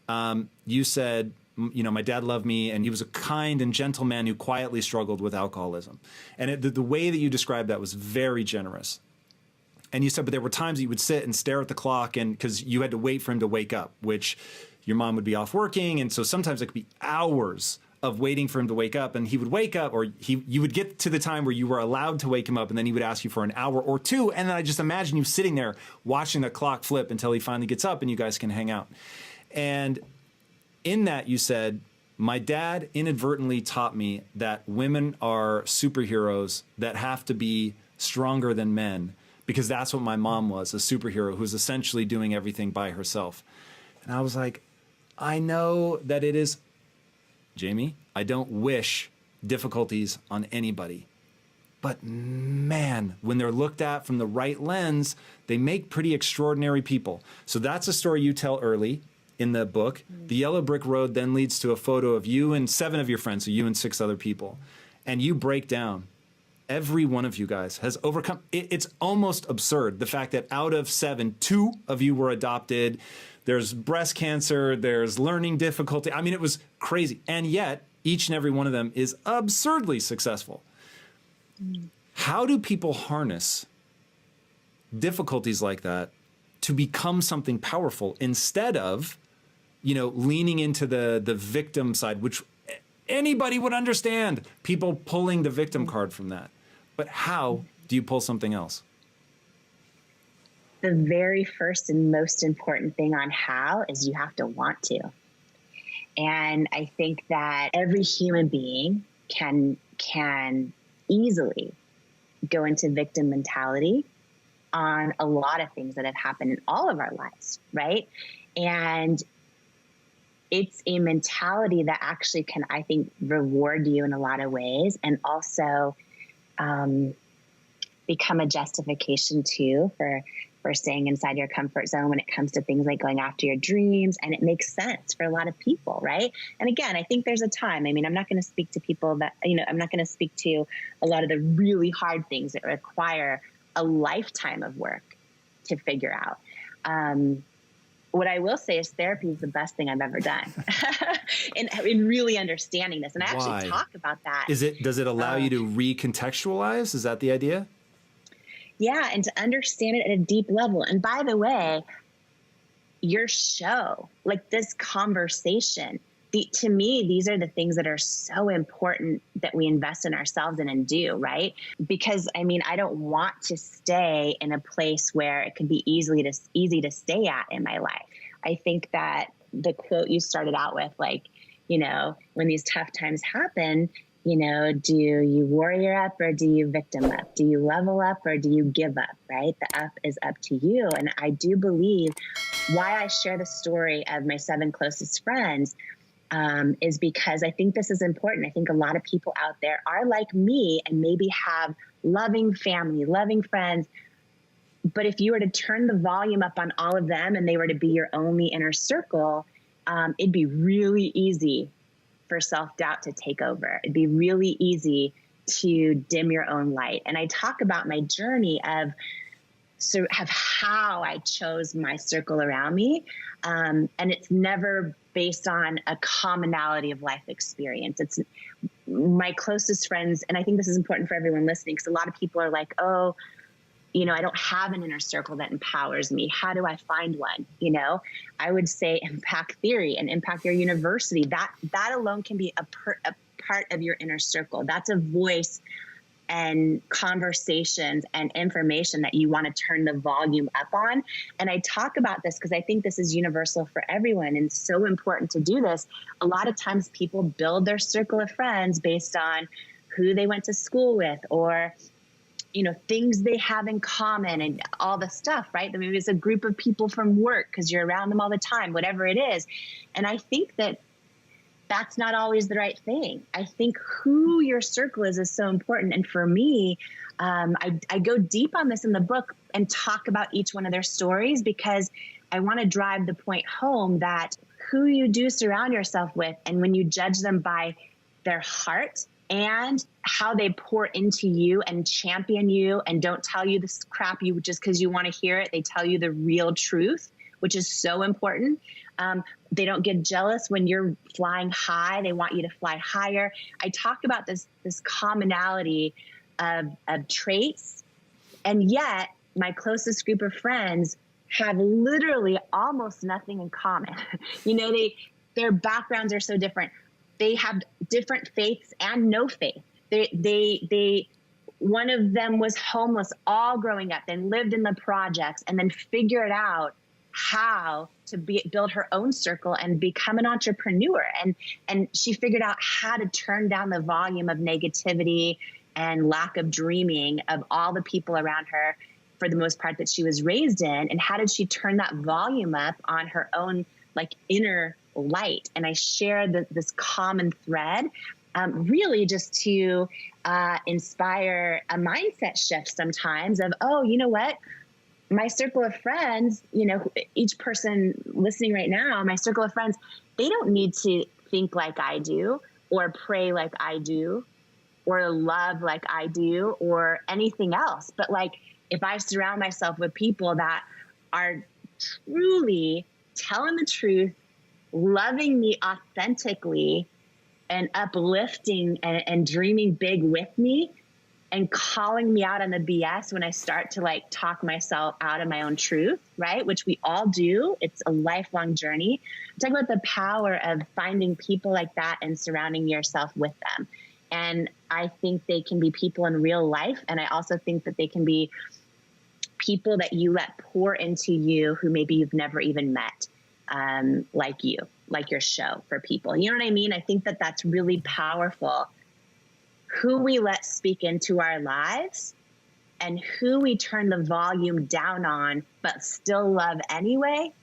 You said, you know, my dad loved me, and he was a kind and gentle man who quietly struggled with alcoholism. And the way that you described that was very generous. And you said, but there were times that you would sit and stare at the clock, and because you had to wait for him to wake up, which your mom would be off working. And so sometimes it could be hours of waiting for him to wake up, and he would wake up, or you would get to the time where you were allowed to wake him up, and then he would ask you for an hour or two. And then I just imagine you sitting there watching the clock flip until he finally gets up and you guys can hang out. And in that you said, my dad inadvertently taught me that women are superheroes that have to be stronger than men, because that's what my mom was, a superhero who's essentially doing everything by herself. And I was like, I know that it is, Jamie, I don't wish difficulties on anybody, But man, when they're looked at from the right lens, they make pretty extraordinary people. So that's a story you tell early in the book. The yellow brick road then leads to a photo of you and 7 of your friends, so you and 6 other people. And you break down. Every one of you guys has overcome. It's almost absurd. The fact that out of 7, 2 of you were adopted. There's breast cancer. There's learning difficulty. I mean, it was crazy. And yet, each and every one of them is absurdly successful. How do people harness difficulties like that to become something powerful instead of, leaning into the victim side, which anybody would understand, people pulling the victim card from that? But how do you pull something else? The very first and most important thing on how is you have to want to. And I think that every human being can easily go into victim mentality on a lot of things that have happened in all of our lives, right? And it's a mentality that actually can, I think, reward you in a lot of ways, and also become a justification too for staying inside your comfort zone when it comes to things like going after your dreams. And it makes sense for a lot of people, right? And again, I think there's a time. I mean, I'm not going to speak to people that, I'm not going to speak to a lot of the really hard things that require a lifetime of work to figure out. What I will say is therapy is the best thing I've ever done in really understanding this. And I actually talk about that. Does it allow you to recontextualize? Is that the idea? Yeah, and to understand it at a deep level. And by the way, your show, like this conversation, to me, these are the things that are so important that we invest in ourselves and do, right? Because I don't want to stay in a place where it could be easy to stay at in my life. I think that the quote you started out with, when these tough times happen, do you warrior up or do you victim up? Do you level up or do you give up, right? The up is up to you. And I do believe why I share the story of my 7 closest friends is because I think this is important. I think a lot of people out there are like me and maybe have loving family, loving friends. But if you were to turn the volume up on all of them and they were to be your only inner circle, it'd be really easy for self-doubt to take over. It'd be really easy to dim your own light. And I talk about my journey of how I chose my circle around me. And it's never based on a commonality of life experience. It's my closest friends. And I think this is important for everyone listening, because a lot of people are like, oh, I don't have an inner circle that empowers me. How do I find one? I would say impact theory and Impact Your University. That alone can be a part of your inner circle. That's a voice and conversations and information that you want to turn the volume up on. And I talk about this because I think this is universal for everyone and so important to do this. A lot of times people build their circle of friends based on who they went to school with or things they have in common and all the stuff, right? I mean, it's a group of people from work because you're around them all the time, whatever it is. And I think that that's not always the right thing. I think who your circle is so important. And for me, I go deep on this in the book and talk about each one of their stories because I want to drive the point home that who you do surround yourself with, and when you judge them by their heart and how they pour into you and champion you and don't tell you this crap you just because you want to hear it. They tell you the real truth, which is so important. They don't get jealous when you're flying high. They want you to fly higher. I talk about this commonality of traits, and yet my closest group of friends have literally almost nothing in common. Their backgrounds are so different. They have different faiths and no faith. They one of them was homeless all growing up, then lived in the projects, and then figured out how to build her own circle and become an entrepreneur. And she figured out how to turn down the volume of negativity and lack of dreaming of all the people around her, for the most part, that she was raised in. And how did she turn that volume up on her own inner light? And I share this common thread really just to inspire a mindset shift sometimes of, oh, you know what? My circle of friends, you know, each person listening right now, my circle of friends, they don't need to think like I do or pray like I do or love like I do or anything else. But like, if I surround myself with people that are truly telling the truth, loving me authentically, and uplifting and dreaming big with me, and calling me out on the BS when I start to like talk myself out of my own truth, right? Which we all do. It's a lifelong journey. Talk about the power of finding people like that and surrounding yourself with them. And I think they can be people in real life. And I also think that they can be people that you let pour into you who maybe you've never even met, like you, like your show for people. You know what I mean? I think that that's really powerful. Who we let speak into our lives and who we turn the volume down on, but still love anyway,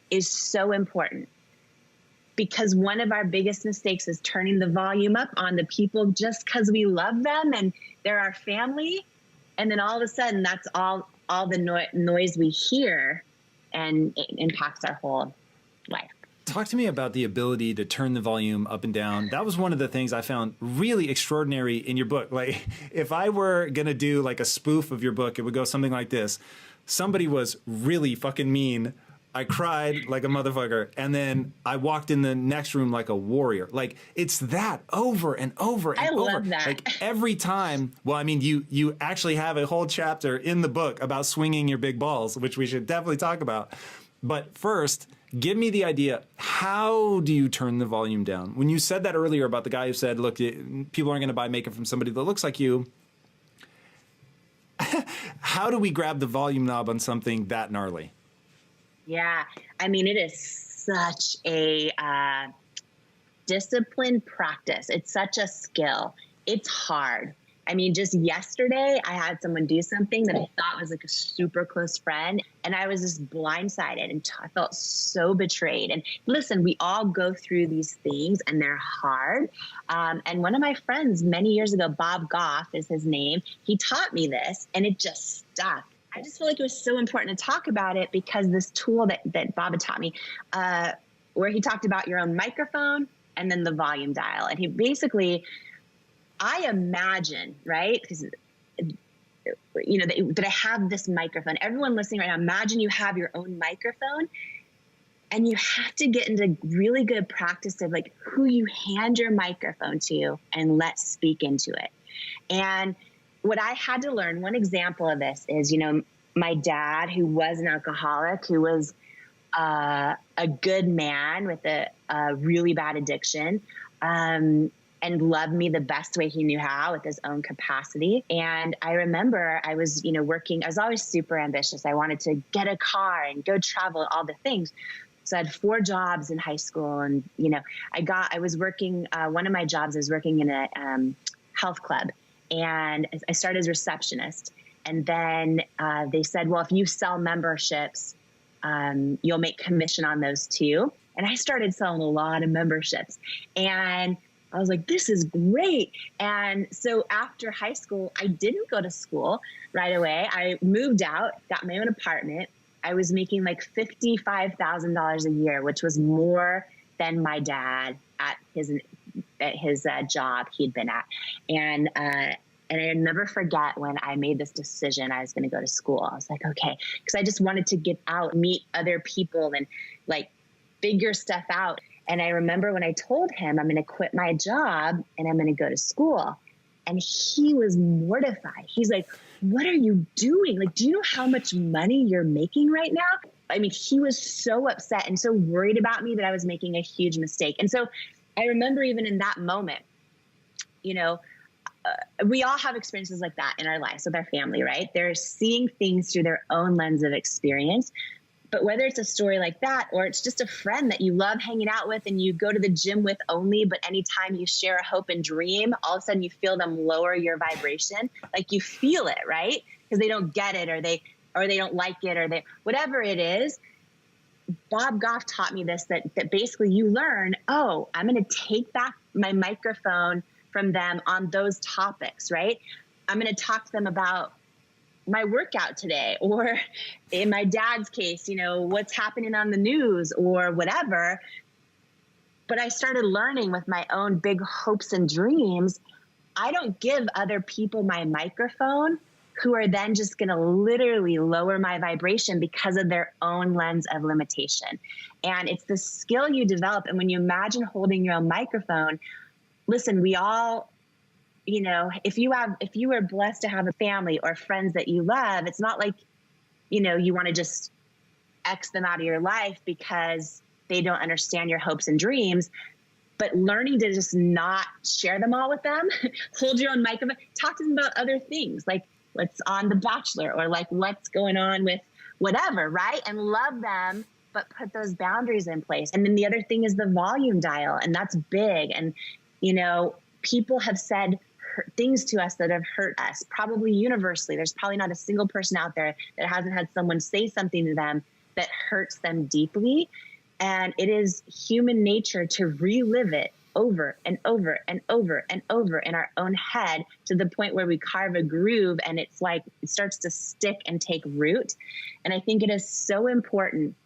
is so important. Because one of our biggest mistakes is turning the volume up on the people just because we love them and they're our family. And then all of a sudden, that's all the noise we hear, and it impacts our whole life. Talk to me about the ability to turn the volume up and down. That was one of the things I found really extraordinary in your book. Like, if I were going to do like a spoof of your book, it would go something like this. Somebody was really fucking mean. I cried like a motherfucker. And then I walked in the next room like a warrior. Like, it's that over and over and over. I love that. Like, every time. Well, I mean, you actually have a whole chapter in the book about swinging your big balls, which we should definitely talk about. But first, give me the idea. How do you turn the volume down? When you said that earlier about the guy who said, look, people aren't going to buy makeup from somebody that looks like you. How do we grab the volume knob on something that gnarly? Yeah. I mean, it is such a disciplined practice. It's such a skill. It's hard. I mean, just yesterday, I had someone do something that I thought was like a super close friend, and I was just blindsided, and I felt so betrayed. And listen, we all go through these things, and they're hard. And one of my friends many years ago, Bob Goff is his name, he taught me this, and it just stuck. I just feel like it was so important to talk about it because this tool that Bob had taught me, where he talked about your own microphone and then the volume dial. And he basically, I imagine, right? Because, you know, that I have this microphone. Everyone listening right now, imagine you have your own microphone, and you have to get into really good practice of like who you hand your microphone to and let speak into it. And what I had to learn, one example of this is, you know, my dad, who was an alcoholic, who was a good man with a really bad addiction, and loved me the best way he knew how with his own capacity. And I remember I was, you know, working, I was always super ambitious. I wanted to get a car and go travel, all the things. So I had 4 jobs in high school. And, you know, I was working, one of my jobs, I was working in a health club, and I started as a receptionist. And then they said, well, if you sell memberships, you'll make commission on those too. And I started selling a lot of memberships, and I was like, this is great. And so after high school, I didn't go to school right away. I moved out, got my own apartment. I was making like $55,000 a year, which was more than my dad at his job he'd been at. And I never forget when I made this decision I was going to go to school. I was like, okay, because I just wanted to get out, meet other people, and like figure stuff out. And I remember when I told him I'm going to quit my job and I'm going to go to school, and he was mortified. He's like, what are you doing? Like, do you know how much money you're making right now? I mean, he was so upset and so worried about me that I was making a huge mistake. And so I remember even in that moment, you know, we all have experiences like that in our lives with our family, right? They're seeing things through their own lens of experience. But whether it's a story like that, or it's just a friend that you love hanging out with and you go to the gym with only, but anytime you share a hope and dream, all of a sudden you feel them lower your vibration. Like you feel it, right? Because they don't get it, or they don't like it, or whatever it is. Bob Goff taught me this, that basically you learn, oh, I'm going to take back my microphone from them on those topics, right? I'm going to talk to them about my workout today, or in my dad's case, what's happening on the news or whatever. But I started learning with my own big hopes and dreams. I don't give other people my microphone who are then just going to literally lower my vibration because of their own lens of limitation. And it's the skill you develop. And when you imagine holding your own microphone, listen, we all, if you were blessed to have a family or friends that you love, it's not like, you want to just X them out of your life because they don't understand your hopes and dreams. But learning to just not share them all with them, hold your own microphone, talk to them about other things, like what's on The Bachelor, or like what's going on with whatever, right? And love them, but put those boundaries in place. And then the other thing is the volume dial, and that's big. And, people have said things to us that have hurt us, probably universally. There's probably not a single person out there that hasn't had someone say something to them that hurts them deeply. And it is human nature to relive it over and over and over and over in our own head, to the point where we carve a groove and it's like it starts to stick and take root. And I think it is so important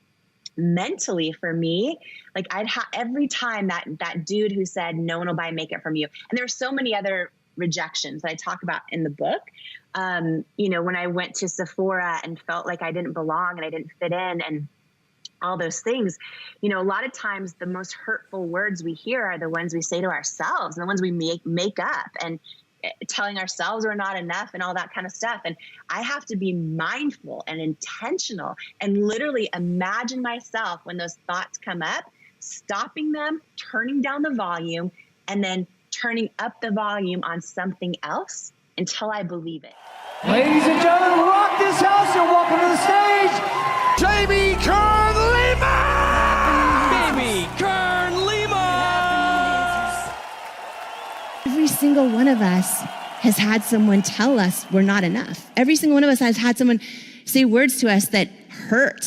mentally for me. Like every time that dude who said no one will buy makeup from you, and there were so many other rejections that I talk about in the book. When I went to Sephora and felt like I didn't belong and I didn't fit in and all those things, a lot of times the most hurtful words we hear are the ones we say to ourselves, and the ones we make up, and telling ourselves we're not enough and all that kind of stuff. And I have to be mindful and intentional and literally imagine myself when those thoughts come up, stopping them, turning down the volume, and then turning up the volume on something else until I believe it. Ladies and gentlemen, rock this house and welcome to the stage, Jamie Kern Lima! Baby Kern Lima! Every single one of us has had someone tell us we're not enough. Every single one of us has had someone say words to us that hurt.